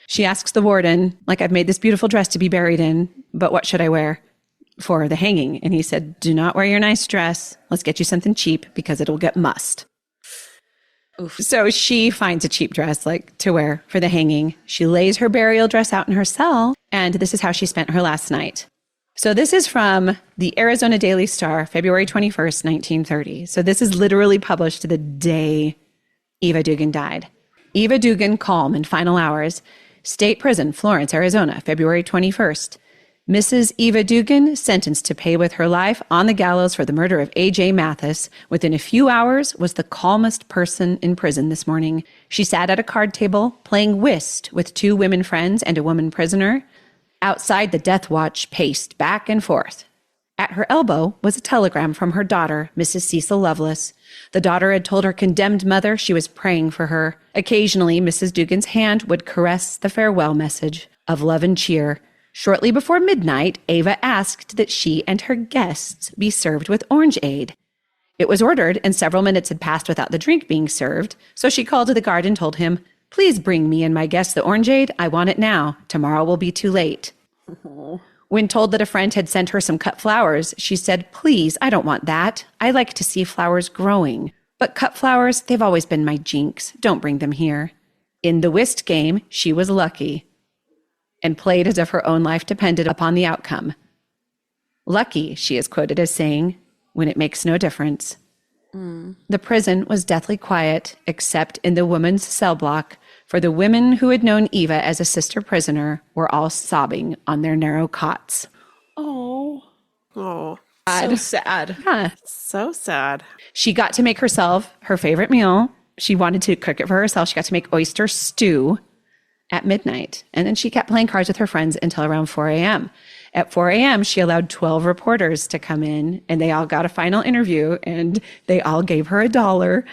She asks the warden, like, I've made this beautiful dress to be buried in, but what should I wear for the hanging? And he said, do not wear your nice dress. Let's get you something cheap because it'll get mussed. Oof. So she finds a cheap dress to wear for the hanging. She lays her burial dress out in her cell, and this is how she spent her last night. So this is from the Arizona Daily Star, February 21st, 1930. So this is literally published the day Eva Dugan died. Eva Dugan, calm in final hours. State Prison, Florence, Arizona, February 21st. Mrs. Eva Dugan, sentenced to pay with her life on the gallows for the murder of A.J. Mathis, within a few hours was the calmest person in prison this morning. She sat at a card table, playing whist with 2 women friends and a woman prisoner. Outside, the death watch paced back and forth. At her elbow was a telegram from her daughter, Mrs. Cecil Lovelace. The daughter had told her condemned mother she was praying for her. Occasionally, Mrs. Dugan's hand would caress the farewell message of love and cheer. Shortly before midnight, Eva asked that she and her guests be served with orangeade. It was ordered, and several minutes had passed without the drink being served, so she called to the guard and told him, please bring me and my guests the orangeade. I want it now. Tomorrow will be too late. When told that a friend had sent her some cut flowers, she said, please, I don't want that. I like to see flowers growing. But cut flowers, they've always been my jinx. Don't bring them here. In the whist game, she was lucky and played as if her own life depended upon the outcome. Lucky, she is quoted as saying, when it makes no difference. The prison was deathly quiet, except in the women's cell block, for the women who had known Eva as a sister prisoner were all sobbing on their narrow cots. Oh, Oh, so sad. Yeah. so sad. She got to make herself her favorite meal. She wanted to cook it for herself. She got to make oyster stew at midnight. And then she kept playing cards with her friends until around 4 a.m. At 4 a.m., she allowed 12 reporters to come in, and they all got a final interview, and they all gave her $1.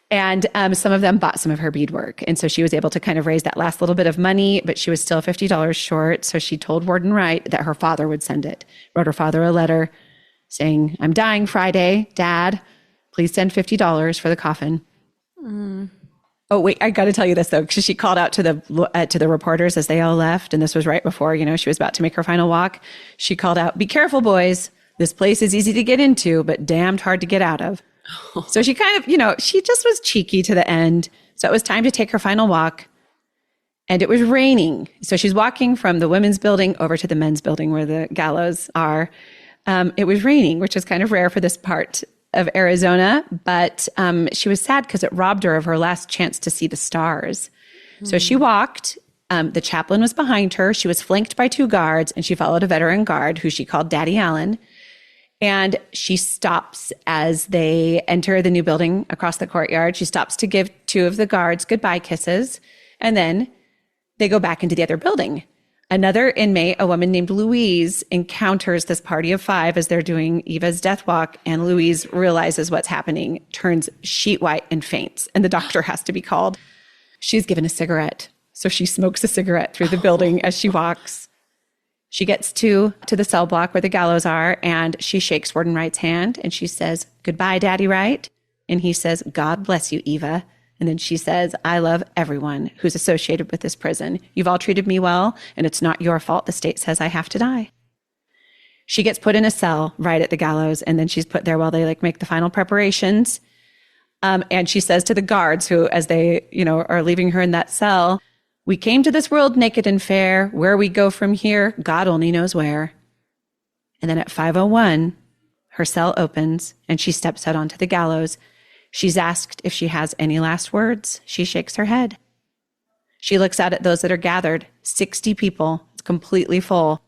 And some of them bought some of her beadwork. And so she was able to kind of raise that last little bit of money, but she was still $50 short. So she told Warden Wright that her father would send it. Wrote her father a letter saying, "I'm dying Friday. Dad, please send $50 for the coffin." Oh, wait, I got to tell you this, though, because she called out to the reporters as they all left. And this was right before, she was about to make her final walk. She called out, "Be careful, boys. This place is easy to get into, but damned hard to get out of." So she kind of, she just was cheeky to the end. So it was time to take her final walk. And it was raining. So she's walking from the women's building over to the men's building where the gallows are. It was raining, which is kind of rare for this part of Arizona. But she was sad because it robbed her of her last chance to see the stars. So she walked. The chaplain was behind her. She was flanked by 2 guards, and she followed a veteran guard who she called Daddy Allen. And she stops as they enter the new building across the courtyard. She stops to give 2 of the guards goodbye kisses. And then they go back into the other building. Another inmate, a woman named Louise, encounters this party of 5 as they're doing Eva's death walk. And Louise realizes what's happening, turns sheet white and faints. And the doctor has to be called. She's given a cigarette. So she smokes a cigarette through the building as she walks. She gets to the cell block where the gallows are, and she shakes Warden Wright's hand, and she says, "Goodbye, Daddy Wright." And he says, "God bless you, Eva." And then she says, "I love everyone who's associated with this prison. You've all treated me well, and it's not your fault the state says I have to die." She gets put in a cell right at the gallows, and then she's put there while they make the final preparations. And she says to the guards who, as they, are leaving her in that cell, "We came to this world naked and fair. Where we go from here, God only knows where." And then at 5:01, her cell opens and she steps out onto the gallows. She's asked if she has any last words. She shakes her head. She looks out at those that are gathered, 60 people. It's completely full.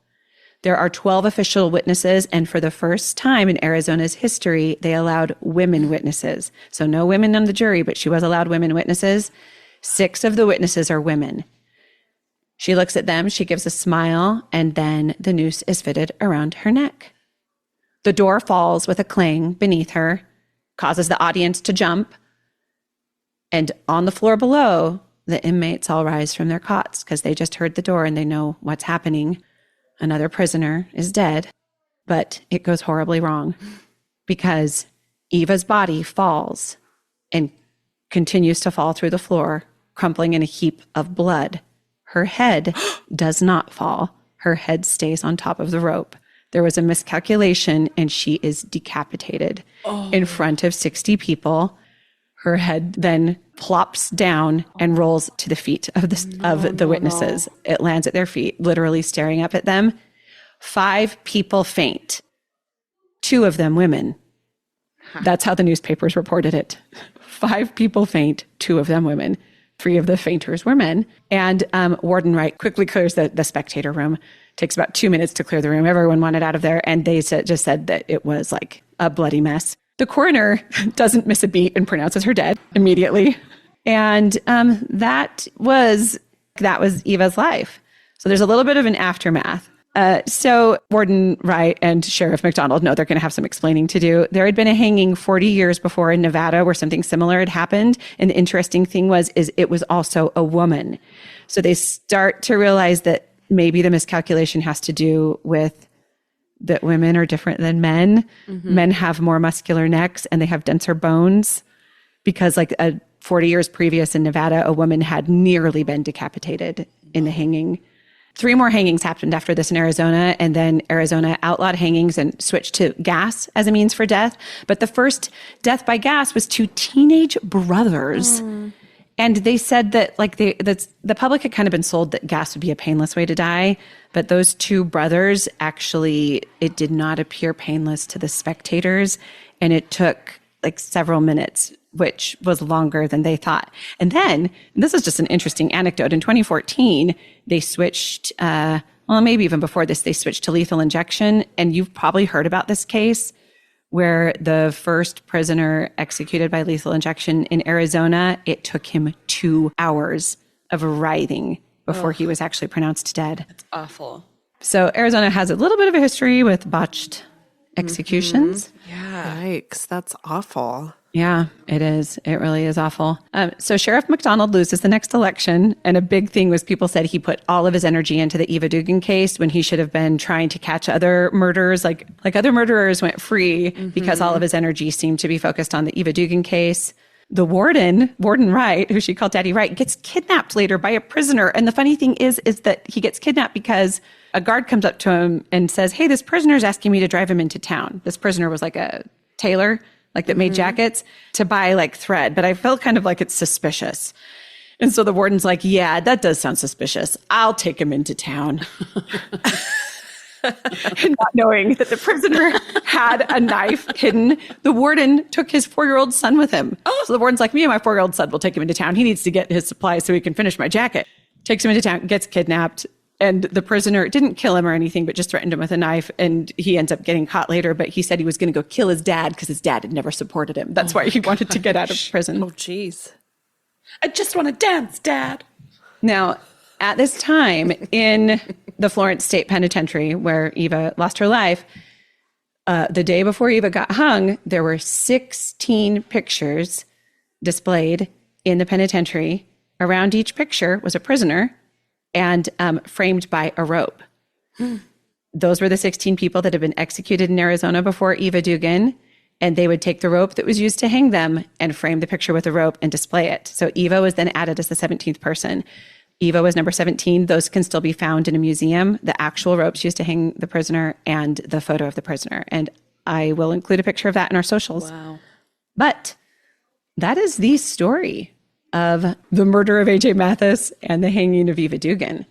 There are 12 official witnesses, and for the first time in Arizona's history, they allowed women witnesses. So no women on the jury, but she was allowed women witnesses. 6 of the witnesses are women. She looks at them, she gives a smile, and then the noose is fitted around her neck. The door falls with a clang beneath her, causes the audience to jump, and on the floor below, the inmates all rise from their cots because they just heard the door and they know what's happening. Another prisoner is dead, but it goes horribly wrong because Eva's body falls and continues to fall through the floor, crumpling in a heap of blood. Her head does not fall. Her head stays on top of the rope. There was a miscalculation, and she is decapitated in front of 60 people. Her head then plops down and rolls to the feet of the witnesses. It lands at their feet, literally staring up at them. 5 people faint. 2 of them women. That's how the newspapers reported it. 5 people faint, 2 of them women. 3 of the fainters were men. And Warden Wright quickly clears the spectator room. Takes about 2 minutes to clear the room. Everyone wanted out of there. And they just said that it was like a bloody mess. The coroner doesn't miss a beat and pronounces her dead immediately. And that was Eva's life. So there's a little bit of an aftermath. So Warden Wright and Sheriff McDonald know they're going to have some explaining to do. There had been a hanging 40 years before in Nevada where something similar had happened. And the interesting thing is it was also a woman. So they start to realize that maybe the miscalculation has to do with that women are different than men. Mm-hmm. Men have more muscular necks and they have denser bones because 40 years previous in Nevada, a woman had nearly been decapitated in the hanging. 3 more hangings happened after this in Arizona, and then Arizona outlawed hangings and switched to gas as a means for death. But the first death by gas was 2 teenage brothers. And they said that the public had kind of been sold that gas would be a painless way to die. But those 2 brothers, actually, it did not appear painless to the spectators. And it took like several minutes, which was longer than they thought. And then, and this is just an interesting anecdote, in 2014, they switched, well, maybe even before this, they switched to lethal injection. And you've probably heard about this case where the first prisoner executed by lethal injection in Arizona, it took him 2 hours of writhing before he was actually pronounced dead. That's awful. So Arizona has a little bit of a history with botched executions. Yeah. Yikes, that's awful. Yeah, it is. It really is awful. So Sheriff McDonald loses the next election. And a big thing was people said he put all of his energy into the Eva Dugan case when he should have been trying to catch other murderers. Like other murderers went free because all of his energy seemed to be focused on the Eva Dugan case. The Warden Wright, who she called Daddy Wright, gets kidnapped later by a prisoner. And the funny thing is that he gets kidnapped because a guard comes up to him and says, hey, this prisoner is asking me to drive him into town. This prisoner was like a tailor, like that made jackets, to buy like thread. But I felt kind of like it's suspicious. And so the warden's like, yeah, that does sound suspicious. I'll take him into town. And not knowing that the prisoner had a knife hidden, the warden took his 4-year-old son with him. So the warden's like, me and my 4-year-old son will take him into town. He needs to get his supplies so he can finish my jacket. Takes him into town, gets kidnapped. And the prisoner didn't kill him or anything, but just threatened him with a knife. And he ends up getting caught later. But he said he was going to go kill his dad because his dad had never supported him. That's why he wanted to get out of prison. Oh, geez. I just want to dance, Dad. Now, at this time in the Florence State Penitentiary, where Eva lost her life, the day before Eva got hung, there were 16 pictures displayed in the penitentiary. Around each picture was a prisoner and framed by a rope. Those were the 16 people that had been executed in Arizona before Eva Dugan. And they would take the rope that was used to hang them and frame the picture with a rope and display it. So Eva was then added as the 17th person. Eva was number 17. Those can still be found in a museum, the actual ropes used to hang the prisoner and the photo of the prisoner. And I will include a picture of that in our socials. Wow. But that is the story of the murder of AJ Mathis and the hanging of Eva Dugan.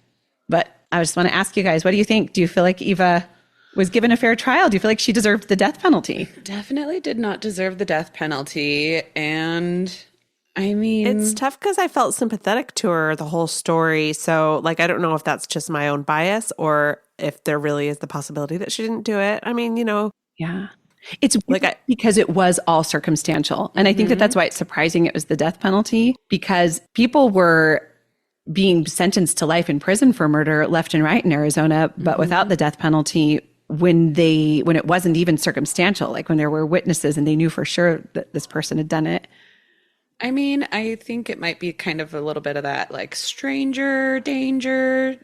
But I just want to ask you guys, what do you think? Do you feel like Eva was given a fair trial? Do you feel like she deserved the death penalty? Definitely did not deserve the death penalty. And I mean, It's tough because I felt sympathetic to her the whole story. So, like, I don't know if that's just my own bias or if there really is the possibility that she didn't do it. I mean, you know. Yeah. It's like because it was all circumstantial. And I think that that's why it's surprising it was the death penalty, because people were being sentenced to life in prison for murder left and right in Arizona, but without the death penalty when it wasn't even circumstantial, like when there were witnesses and they knew for sure that this person had done it. I mean, I think it might be kind of a little bit of that like stranger danger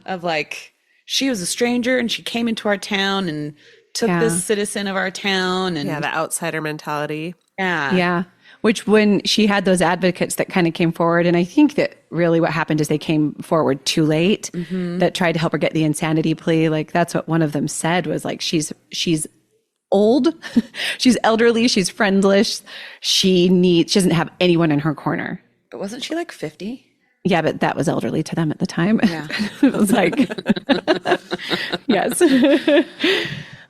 of like, she was a stranger and she came into our town and took this citizen of our town. And Yeah, the outsider mentality. Yeah. Which when she had those advocates that kind of came forward, and I think that really what happened is they came forward too late, that tried to help her get the insanity plea. Like that's what one of them said was like, she's old, she's elderly, she's friendless, she doesn't have anyone in her corner. But wasn't she like 50? Yeah, but that was elderly to them at the time. Yeah. It was like, yes.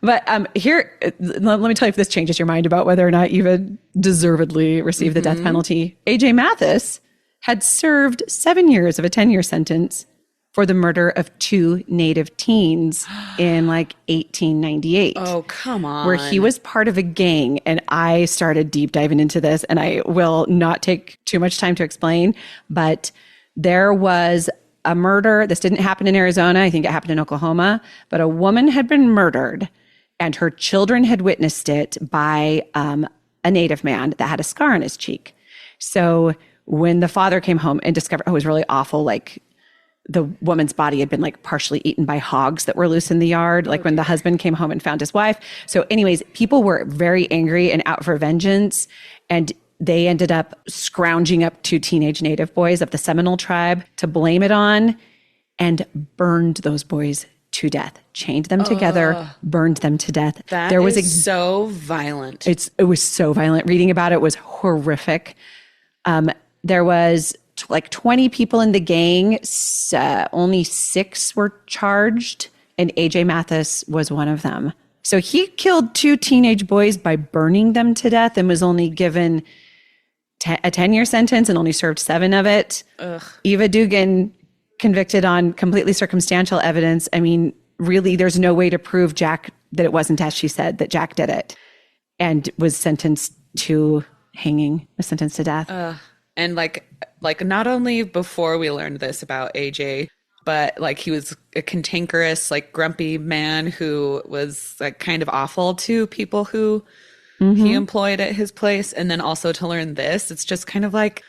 But here, let me tell you if this changes your mind about whether or not Eva deservedly received the death penalty. AJ Mathis had served 7 years of a 10-year sentence for the murder of 2 Native teens in like 1898. Oh, come on. Where he was part of a gang. And I started deep diving into this, and I will not take too much time to explain, but there was a murder. This didn't happen in Arizona. I think it happened in Oklahoma, but a woman had been murdered and her children had witnessed it by a Native man that had a scar on his cheek. So when the father came home and discovered, it was really awful, like the woman's body had been like partially eaten by hogs that were loose in the yard, like when the husband came home and found his wife. So anyways, people were very angry and out for vengeance. And they ended up scrounging up 2 teenage Native boys of the Seminole tribe to blame it on and burned those boys to death, chained them together, burned them to death. That is so violent. It was so violent. Reading about it was horrific. There was like 20 people in the gang. Only 6 were charged, and AJ Mathis was one of them. So he killed 2 teenage boys by burning them to death and was only given a 10-year sentence and only served 7 of it. Ugh. Eva Dugan convicted on completely circumstantial evidence. I mean, really, there's no way to prove Jack that it wasn't as she said, that Jack did it, and was sentenced to hanging, was sentenced to death. And like not only before we learned this about AJ, but like he was a cantankerous, like grumpy man who was like kind of awful to people who he employed at his place. And then also to learn this, it's just kind of like,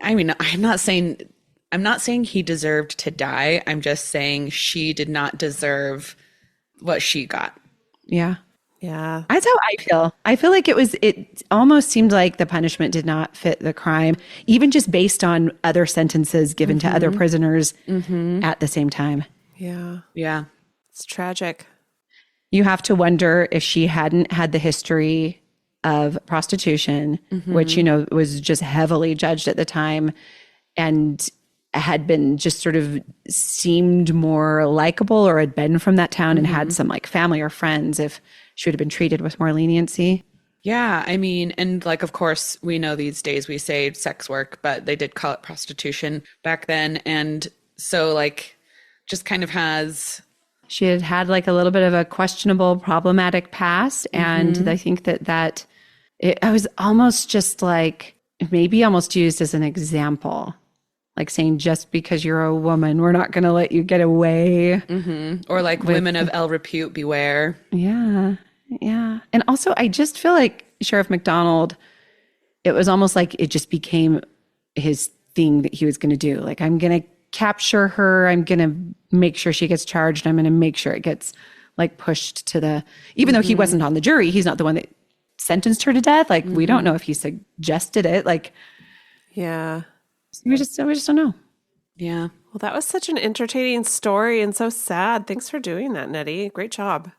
I mean, I'm not saying he deserved to die. I'm just saying she did not deserve what she got. Yeah. Yeah. That's how I feel. I feel like it almost seemed like the punishment did not fit the crime, even just based on other sentences given to other prisoners at the same time. Yeah. Yeah. It's tragic. You have to wonder if she hadn't had the history of prostitution, which, was just heavily judged at the time and had been just sort of seemed more likable, or had been from that town and had some like family or friends, if she would have been treated with more leniency. Yeah. I mean, and like, of course, we know these days we say sex work, but they did call it prostitution back then. And so like just kind of has... She had like a little bit of a questionable, problematic past. And I think I was almost just like, maybe almost used as an example. Like saying, just because you're a woman, we're not going to let you get away. Or like women of ill repute, beware. Yeah. Yeah. And also, I just feel like Sheriff McDonald, it was almost like it just became his thing that he was going to do. Like, I'm going to capture her. I'm going to make sure she gets charged. I'm going to make sure it gets like pushed to even though he wasn't on the jury, he's not the one that sentenced her to death. Like, we don't know if he suggested it. Like, yeah. We just don't know. Yeah. Well, that was such an entertaining story and so sad. Thanks for doing that, Nettie. Great job.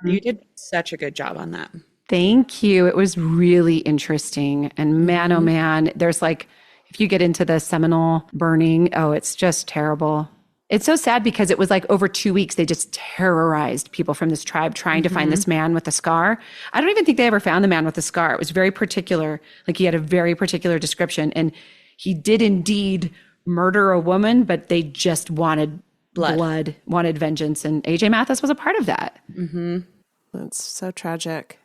You did such a good job on that. Thank you. It was really interesting. And man, oh man, there's like, if you get into the Seminole burning, it's just terrible. It's so sad because it was like over 2 weeks, they just terrorized people from this tribe trying to find this man with a scar. I don't even think they ever found the man with the scar. It was very particular. Like, he had a very particular description, and he did indeed murder a woman, but they just wanted blood, wanted vengeance. And AJ Mathis was a part of that. That's so tragic.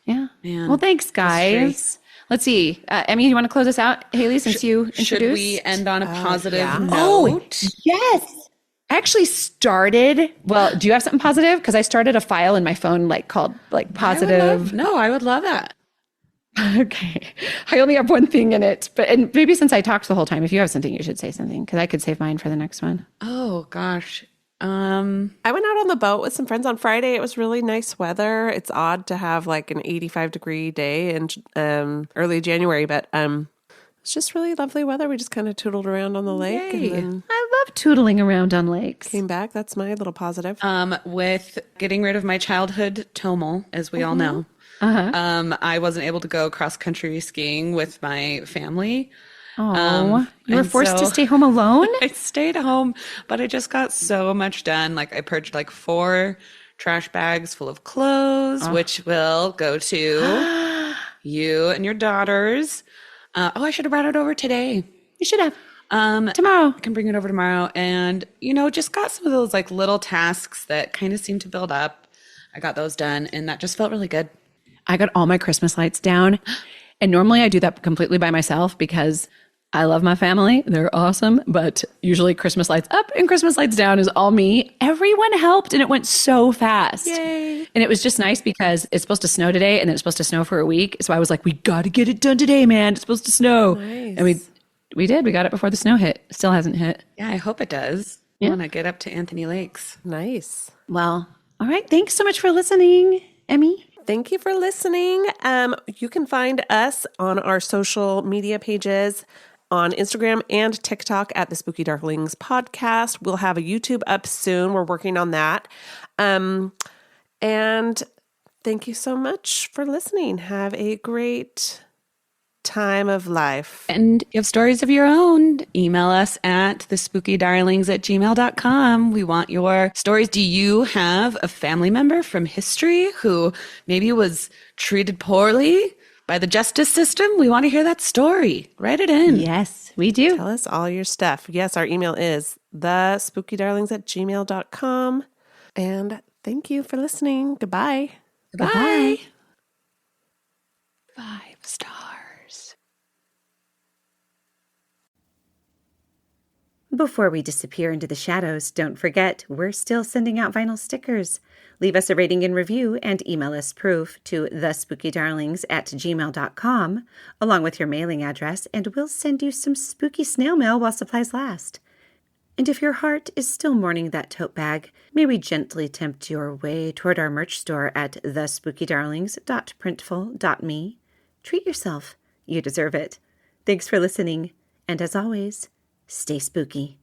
Yeah. Man. Well, thanks, guys. Let's see. Emmy, you want to close us out, Haley, since you introduced? Should we end on a positive note? Oh, yes. I actually started, do you have something positive? Because I started a file in my phone called positive. I would love that. Okay. I only have one thing in it, and maybe since I talked the whole time, if you have something, you should say something, because I could save mine for the next one. Oh gosh. I went out on the boat with some friends on Friday. It was really nice weather. It's odd to have like an 85-degree day in early January, but it's just really lovely weather. We just kind of tootled around on the lake. Yay. And then I love tootling around on lakes. came back. That's my little positive. With getting rid of my childhood tomol, as we all know. I wasn't able to go cross country skiing with my family. Oh, you were forced to stay home alone? I stayed home, but I just got so much done. Like, I purged 4 trash bags full of clothes, which will go to you and your daughters. I should have brought it over today. You should have. Tomorrow. I can bring it over tomorrow. And, just got some of those little tasks that kind of seem to build up. I got those done, and that just felt really good. I got all my Christmas lights down. And normally I do that completely by myself because I love my family. They're awesome. But usually Christmas lights up and Christmas lights down is all me. Everyone helped, and it went so fast. Yay. And it was just nice because it's supposed to snow today, and then it's supposed to snow for a week. So I was like, we got to get it done today, man. It's supposed to snow. Nice. And we did. We got it before the snow hit. Still hasn't hit. Yeah, I hope it does. Yeah. I want to get up to Anthony Lakes. Nice. Well, all right. Thanks so much for listening, Emmy. Thank you for listening. You can find us on our social media pages on Instagram and TikTok at the Spooky Darklings podcast. We'll have a YouTube up soon. We're working on that. And thank you so much for listening. Have a great time of life. And you have stories of your own, email us at thespookydarlings@gmail.com. We want your stories. Do you have a family member from history who maybe was treated poorly by the justice system? We want to hear that story. Write it in. Yes, we do. Tell us all your stuff. Yes, our email is thespookydarlings@gmail.com. And thank you for listening. Goodbye. Bye. 5 stars. Before we disappear into the shadows, don't forget, we're still sending out vinyl stickers. Leave us a rating and review and email us proof to thespookydarlings@gmail.com, along with your mailing address, and we'll send you some spooky snail mail while supplies last. And if your heart is still mourning that tote bag, may we gently tempt your way toward our merch store at thespookydarlings.printful.me. Treat yourself. You deserve it. Thanks for listening. And as always, stay spooky.